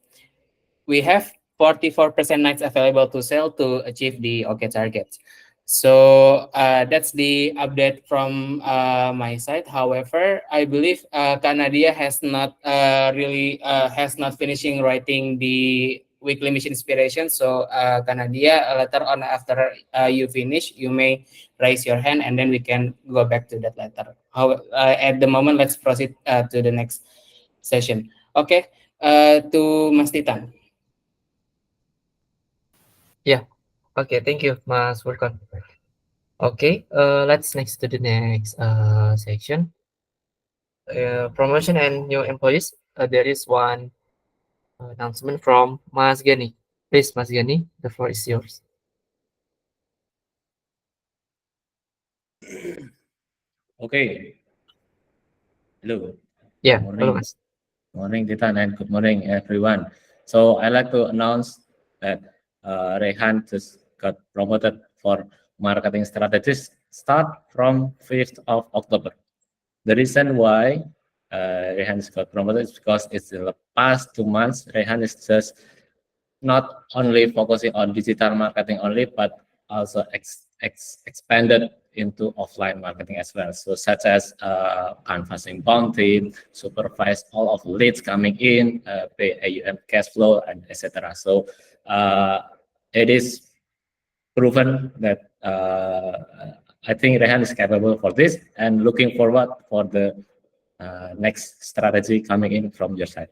We have 44% nights available to sell to achieve the OK target. So that's the update from my side. However, I believe Kak Nadia has not has not finishing writing the weekly mission inspiration. So Kak Nadia, later on after you finish, you may raise your hand and then we can go back to that later. At the moment, let's proceed to the next session. Okay, to Mas Titan. Yeah. Okay, thank you, Mas Furqan. Okay, let's next to the next section. Promotion and new employees. There is one announcement from Mas Gani. Please, Mas Gani, the floor is yours. Okay. Hello. Yeah, Good hello, morning. Mas. Morning, Titan, and good morning, everyone. So I'd like to announce that Rehan just got promoted for marketing strategist start from 5th of October. The reason why Rehan got promoted is because it's the past 2 months, Rehan is just not only focusing on digital marketing only, but also expanded into offline marketing as well. So such as canvassing bounty, supervise all of leads coming in, pay AUM cash flow, and etc. So it is proven that I think Rehan is capable for this, and looking forward for the next strategy coming in from your side.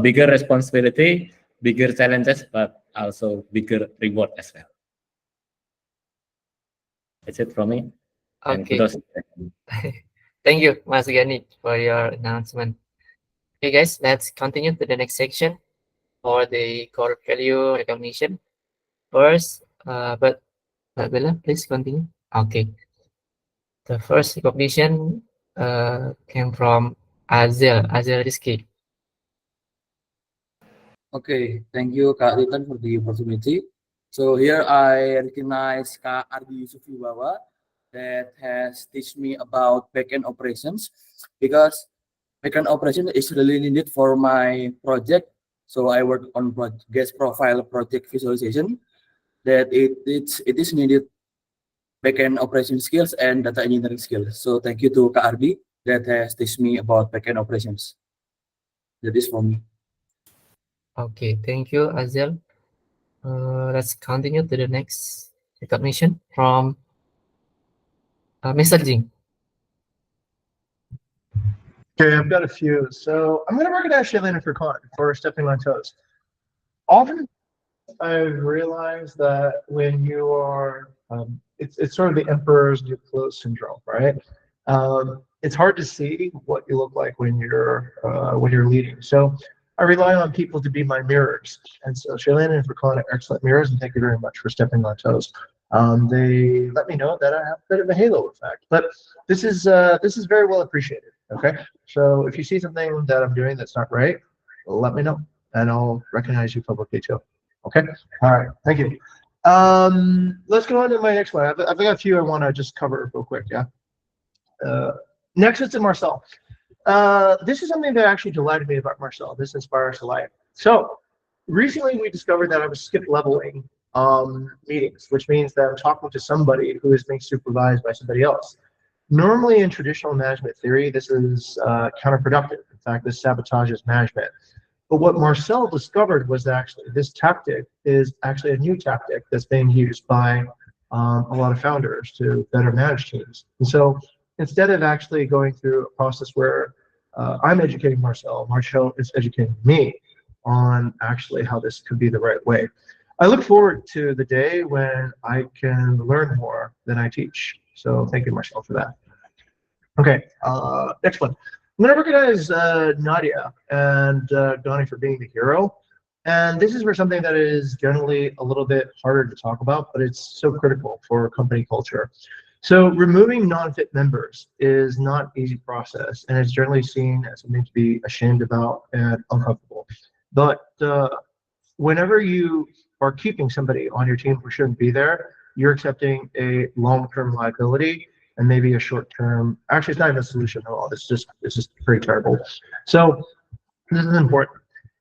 Bigger responsibility, bigger challenges, but also bigger reward as well. That's it from me. And Okay. kudos. Thank you, Mas Gani, for your announcement. Okay, guys, let's continue to the next section for the core value recognition. First, but Bella, please continue. Okay. The first recognition came from Azel Rizky. Okay, thank you Kak Titan for the opportunity. So here I recognize Kak Ardi Sufiwawa that has teach me about backend operations, because backend operation is really needed for my project. So I work on guest profile project visualization, that it is needed backend operation skills and data engineering skills. So thank you to Kak Ardi that has teach me about backend operations. That is for me. Okay, thank you, Azel. Let's continue to the next recognition from Mr. Jing. Okay, I've got a few. So I'm going to recognize Shailene for stepping on toes. Often I've realized that when you are, it's sort of the emperor's new clothes syndrome, right? It's hard to see what you look like when you're leading. So I rely on people to be my mirrors. And so Shailene and Furkan are excellent mirrors, and thank you very much for stepping on toes. They let me know that I have a bit of a halo effect, but this is very well appreciated. Okay, so if you see something that I'm doing that's not right, let me know, and I'll recognize you publicly too. Okay, all right, thank you. Let's go on to my next one. I've got a few I want to just cover real quick. Yeah. Next, it's in Marcel. This is something that actually delighted me about Marcel. This inspires life. So recently we discovered that I was skip leveling meetings, which means that I'm talking to somebody who is being supervised by somebody else. Normally in traditional management theory, this is counterproductive. In fact, this sabotages management. But what Marcel discovered was that actually this tactic is actually a new tactic that's being used by a lot of founders to better manage teams. And so instead of actually going through a process where I'm educating Marcel is educating me on actually how this could be the right way. I look forward to the day when I can learn more than I teach. So thank you, Marcel, for that. Okay, next one. I'm going to recognize Nadia and Donnie for being the hero. And this is for something that is generally a little bit harder to talk about, but it's so critical for company culture. So removing non-fit members is not an easy process, and it's generally seen as something to be ashamed about and uncomfortable. But whenever you are keeping somebody on your team who shouldn't be there, you're accepting a long-term liability and maybe a short-term. Actually, it's not even a solution at all. It's just pretty terrible. So this is important.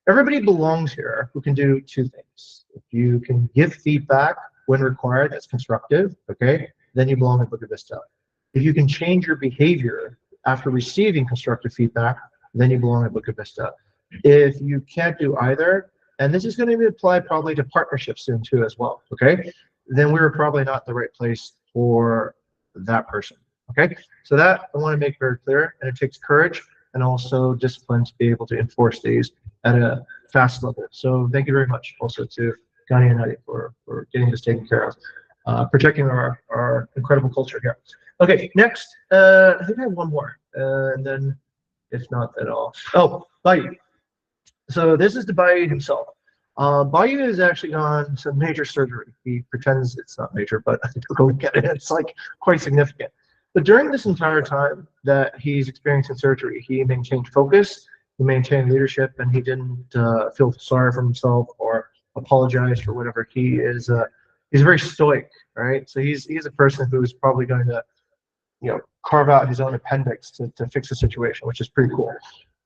Everybody belongs here who can do two things. If you can give feedback when required, that's constructive. Okay, then you belong at Bukit Vista. If you can change your behavior after receiving constructive feedback, then you belong at Bukit Vista. If you can't do either, and this is going to be applied probably to partnerships soon too as well, okay, then we're probably not the right place for that person. Okay, so that I want to make very clear, and it takes courage and also discipline to be able to enforce these at a fast level. So thank you very much also to Gani and Nadia for getting this taken care of, protecting our incredible culture here. Okay, next, I think I have one more, and then if not, then Bayu. So this is the Bayu himself. Bayu has actually gone some major surgery. He pretends it's not major, but I took a look at it. It's like quite significant. But during this entire time that he's experiencing surgery, he maintained focus, he maintained leadership, and he didn't feel sorry for himself or apologize for whatever he is he's very stoic, right? So he's a person who's probably going to, carve out his own appendix to fix the situation, which is pretty cool.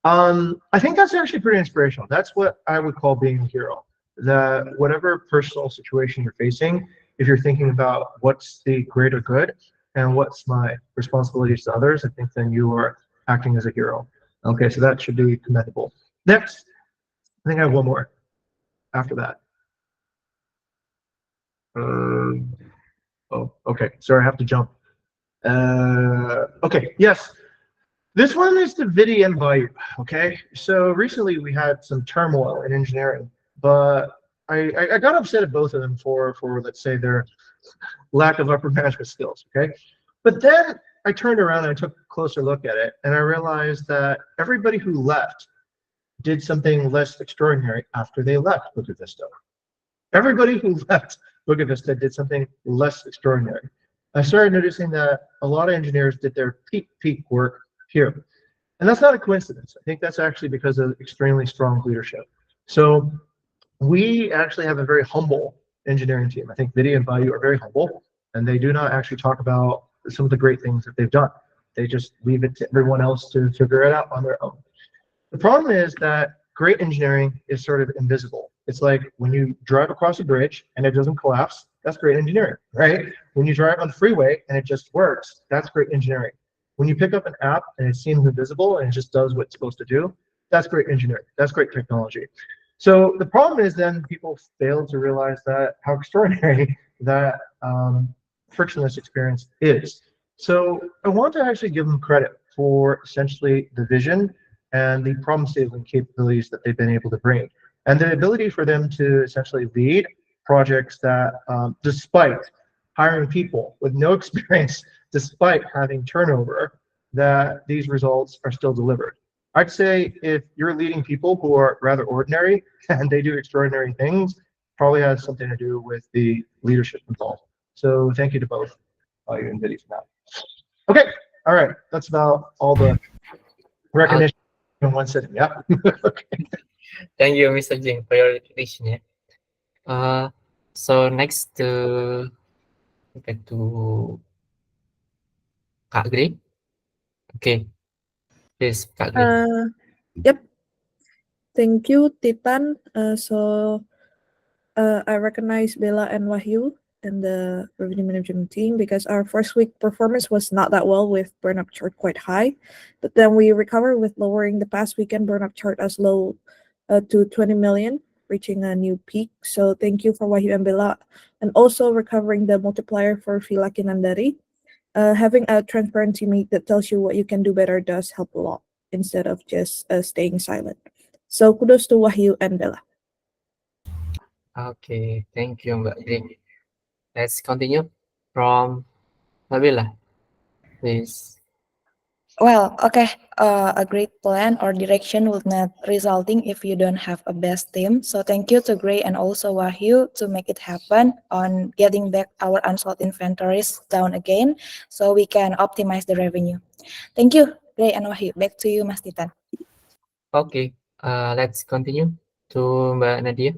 I think that's actually pretty inspirational. That's what I would call being a hero. That whatever personal situation you're facing, if you're thinking about what's the greater good and what's my responsibilities to others, I think then you are acting as a hero. Okay, so that should be commendable. Next, I think I have one more after that. Oh, okay. Sorry, I have to jump. Okay, yes. This one is the Vidi and Bayou. Okay, so recently we had some turmoil in engineering, but I got upset at both of them for let's say their lack of upper management skills. Okay, but then I turned around and I took a closer look at it, and I realized that everybody who left did something less extraordinary after they left Bukit Vista. Everybody who left Bukit Vista did something less extraordinary. I started noticing that a lot of engineers did their peak work here. And that's not a coincidence. I think that's actually because of extremely strong leadership. So we actually have a very humble engineering team. I think Vidi and Bayou are very humble, and they do not actually talk about some of the great things that they've done. They just leave it to everyone else to figure it out on their own. The problem is that great engineering is sort of invisible. It's like when you drive across a bridge and it doesn't collapse, that's great engineering, right? When you drive on the freeway and it just works, that's great engineering. When you pick up an app and it seems invisible and it just does what it's supposed to do, that's great engineering. That's great technology. So the problem is then people fail to realize that how extraordinary that frictionless experience is. So I want to actually give them credit for essentially the vision and the problem-solving capabilities that they've been able to bring, and the ability for them to essentially lead projects that, despite hiring people with no experience, despite having turnover, that these results are still delivered. I'd say if you're leading people who are rather ordinary and they do extraordinary things, probably has something to do with the leadership involved. So thank you to both you and Vidi for that. Okay, all right, that's about all the recognition in one sitting. Yeah. Okay. Thank you, Mr. Jing, for your recognition. So next back to Kak Gray. Okay, please, Kak Gray. Yep. Thank you, Titan. I recognize Bella and Wahyu and the revenue management team because our first week performance was not that well with burn-up chart quite high, but then we recovered with lowering the past weekend burn-up chart as low to 20 million, reaching a new peak. So thank you for Wahyu and Bella, and also recovering the multiplier for Vila Kinandari. Having a transparent teammate that tells you what you can do better does help a lot instead of just staying silent. So kudos to Wahyu and Bella. Okay, thank you, Mbak Gray. Let's continue from Nabila, please. Well, okay, a great plan or direction will not resulting if you don't have a best team. So thank you to Gray and also Wahyu to make it happen on getting back our unsold inventories down again so we can optimize the revenue. Thank you, Gray and Wahyu. Back to you, Mas Titan. Okay, let's continue to Mbak Nadia.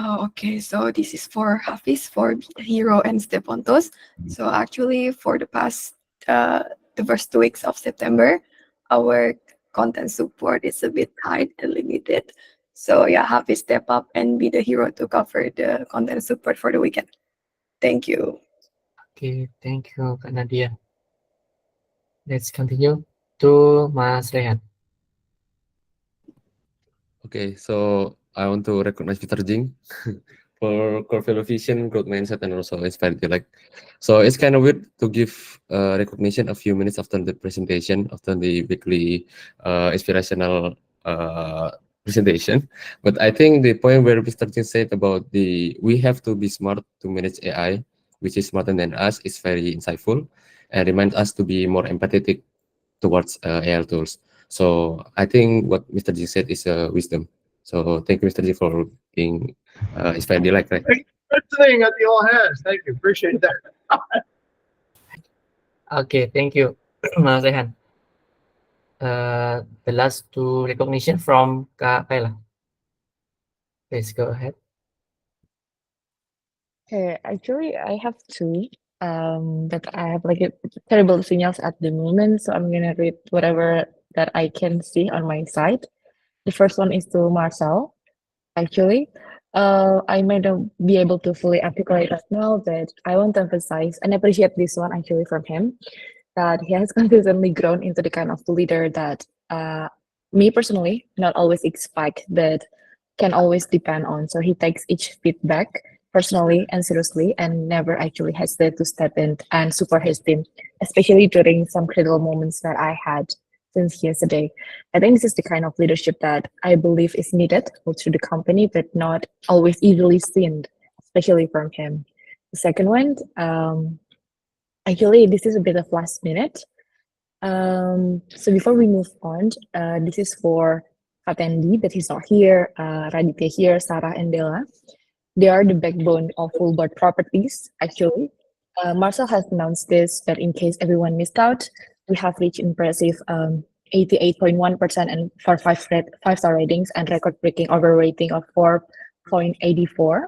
Okay, so this is for Hafiz, for Hero and Stepontos. So actually, for the past the first 2 weeks of September, our content support is a bit tight and limited. So yeah, Hafiz step up and be the hero to cover the content support for the weekend. Thank you. Okay, thank you, Kak Nadia. Let's continue to Mas Rehan. Okay, so I want to recognize Mr. Jing for core value vision, growth mindset, and also inspired like. So it's kind of weird to give recognition a few minutes after the presentation, after the weekly inspirational presentation. But I think the point where Mr. Jing said about we have to be smart to manage AI, which is smarter than us, is very insightful and reminds us to be more empathetic towards AI tools. So I think what Mr. Jing said is wisdom. So thank you, Mr. Jing, for being inspired. Right? Listening at the all hands. Thank you. Appreciate that. Okay, thank you, Mas Rehan. The last two recognition from Kak Kayla. Please go ahead. Okay, actually, I have two, but I have like terrible signals at the moment, so I'm gonna read whatever that I can see on my side. The first one is to Marcel. Actually, I might not be able to fully articulate that now, but I want to emphasize and appreciate this one actually from him, that he has consistently grown into the kind of leader that me personally not always expect, but can always depend on. So he takes each feedback personally and seriously and never actually hesitate to step in and support his team, especially during some critical moments that I had since yesterday. I think this is the kind of leadership that I believe is needed to the company, but not always easily seen, especially from him. The second one, actually, this is a bit of last minute. So before we move on, this is for Fatendi, but he's not here, Raditya here, Sarah and Bella. They are the backbone of full board properties, actually. Marcel has announced this, but in case everyone missed out, we have reached impressive 88.1% and for five-star ratings and record-breaking overrating of 4.84.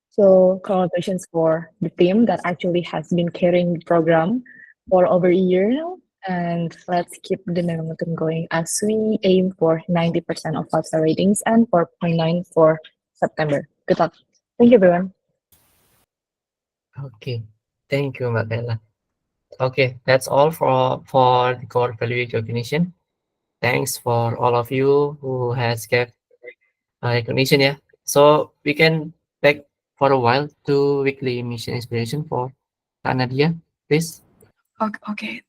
So congratulations for the team that actually has been carrying the program for over a year now. And let's keep the momentum going as we aim for 90% of five-star ratings and 4.9 for September. Good luck. Thank you, everyone. Okay, thank you, Mbak Bella. Okay, that's all for the core value recognition. Thanks for all of you who has kept recognition. Yeah, so we can back for a while to weekly mission inspiration for Nadia, please. Okay.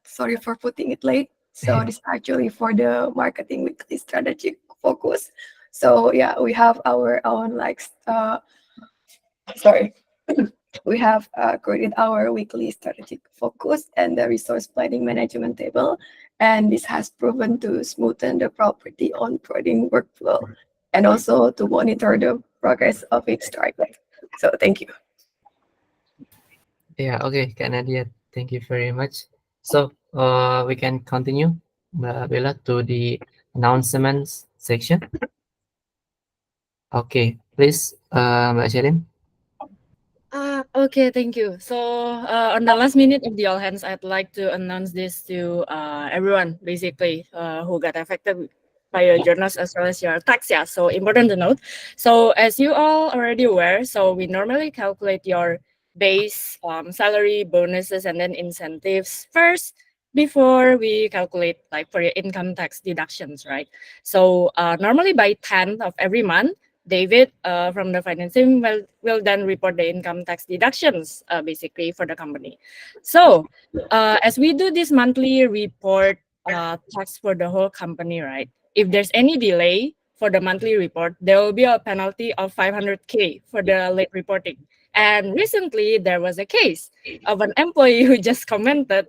Sorry for putting it late. So this is actually for the marketing weekly strategic focus. So yeah, we have our own sorry. We have created our weekly strategic focus and the resource planning management table. And this has proven to smoothen the property onboarding workflow and also to monitor the progress of each target. So thank you. Yeah, okay, Kak Nadia, thank you very much. So we can continue, Mbak Bella, to the announcements section. Okay, please, Mbak Sherin. Okay, thank you. So on the last minute of the all hands, I'd like to announce this to everyone, basically, who got affected by your journals as well as your tax. Yeah, so important to note. So as you all already aware, so we normally calculate your base salary, bonuses, and then incentives first before we calculate like for your income tax deductions, right? So normally by 10th of every month, David from the finance team will then report the income tax deductions basically for the company. So as we do this monthly report tax for the whole company, right? If there's any delay for the monthly report, there will be a penalty of 500K for the late reporting. And recently there was a case of an employee who just commented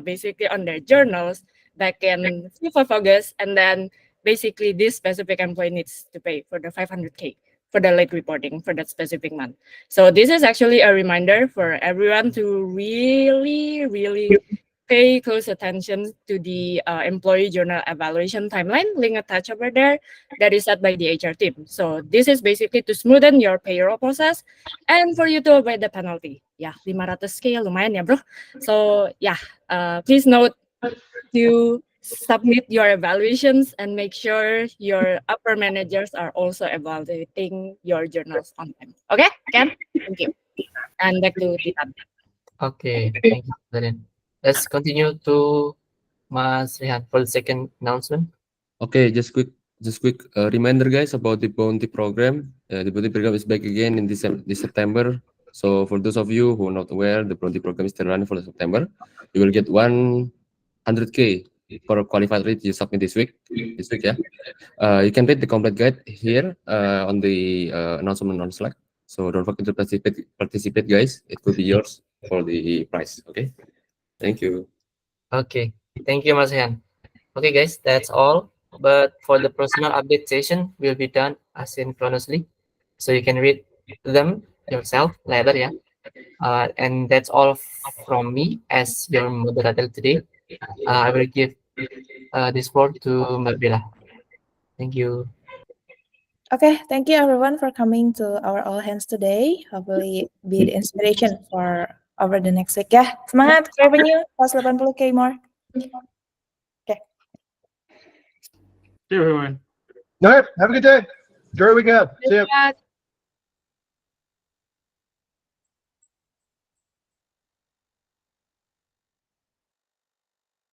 basically on their journals back in 5th of August, and then basically this specific employee needs to pay for the 500K for the late reporting for that specific month. So this is actually a reminder for everyone to really pay close attention to the employee journal evaluation timeline link attached over there that is set by the HR team. So this is basically to smoothen your payroll process and for you to avoid the penalty. Yeah, 500K lumayan ya bro. So yeah, please note to submit your evaluations and make sure your upper managers are also evaluating your journals on time. Okay, Ken? Thank you. And back to Titan. Okay, thank you, Sherin. Let's continue to Mas Rehan for the second announcement. Okay, just quick reminder, guys, about the bounty program. The bounty program is back again in this September. So for those of you who are not aware, the bounty program is still running for September. You will get 100K for a qualified rate you submit this week. Yeah. You can read the complete guide here on the announcement on Slack. So don't forget to participate, guys. It could be yours for the prize. Okay. Thank you. Okay, thank you, Mas Rehan. Okay, guys, that's all. But for the personal update session will be done asynchronously, so you can read them yourself later. Yeah. And that's all from me as your moderator today. I will give this floor to Mbak Bella. Thank you. Okay, thank you everyone for coming to our All Hands today. Hopefully be the inspiration for over the next week ya. Semangat revenue plus 80K more. Okay. See you everyone. All right. Have a good day. Enjoy your weekend. See you.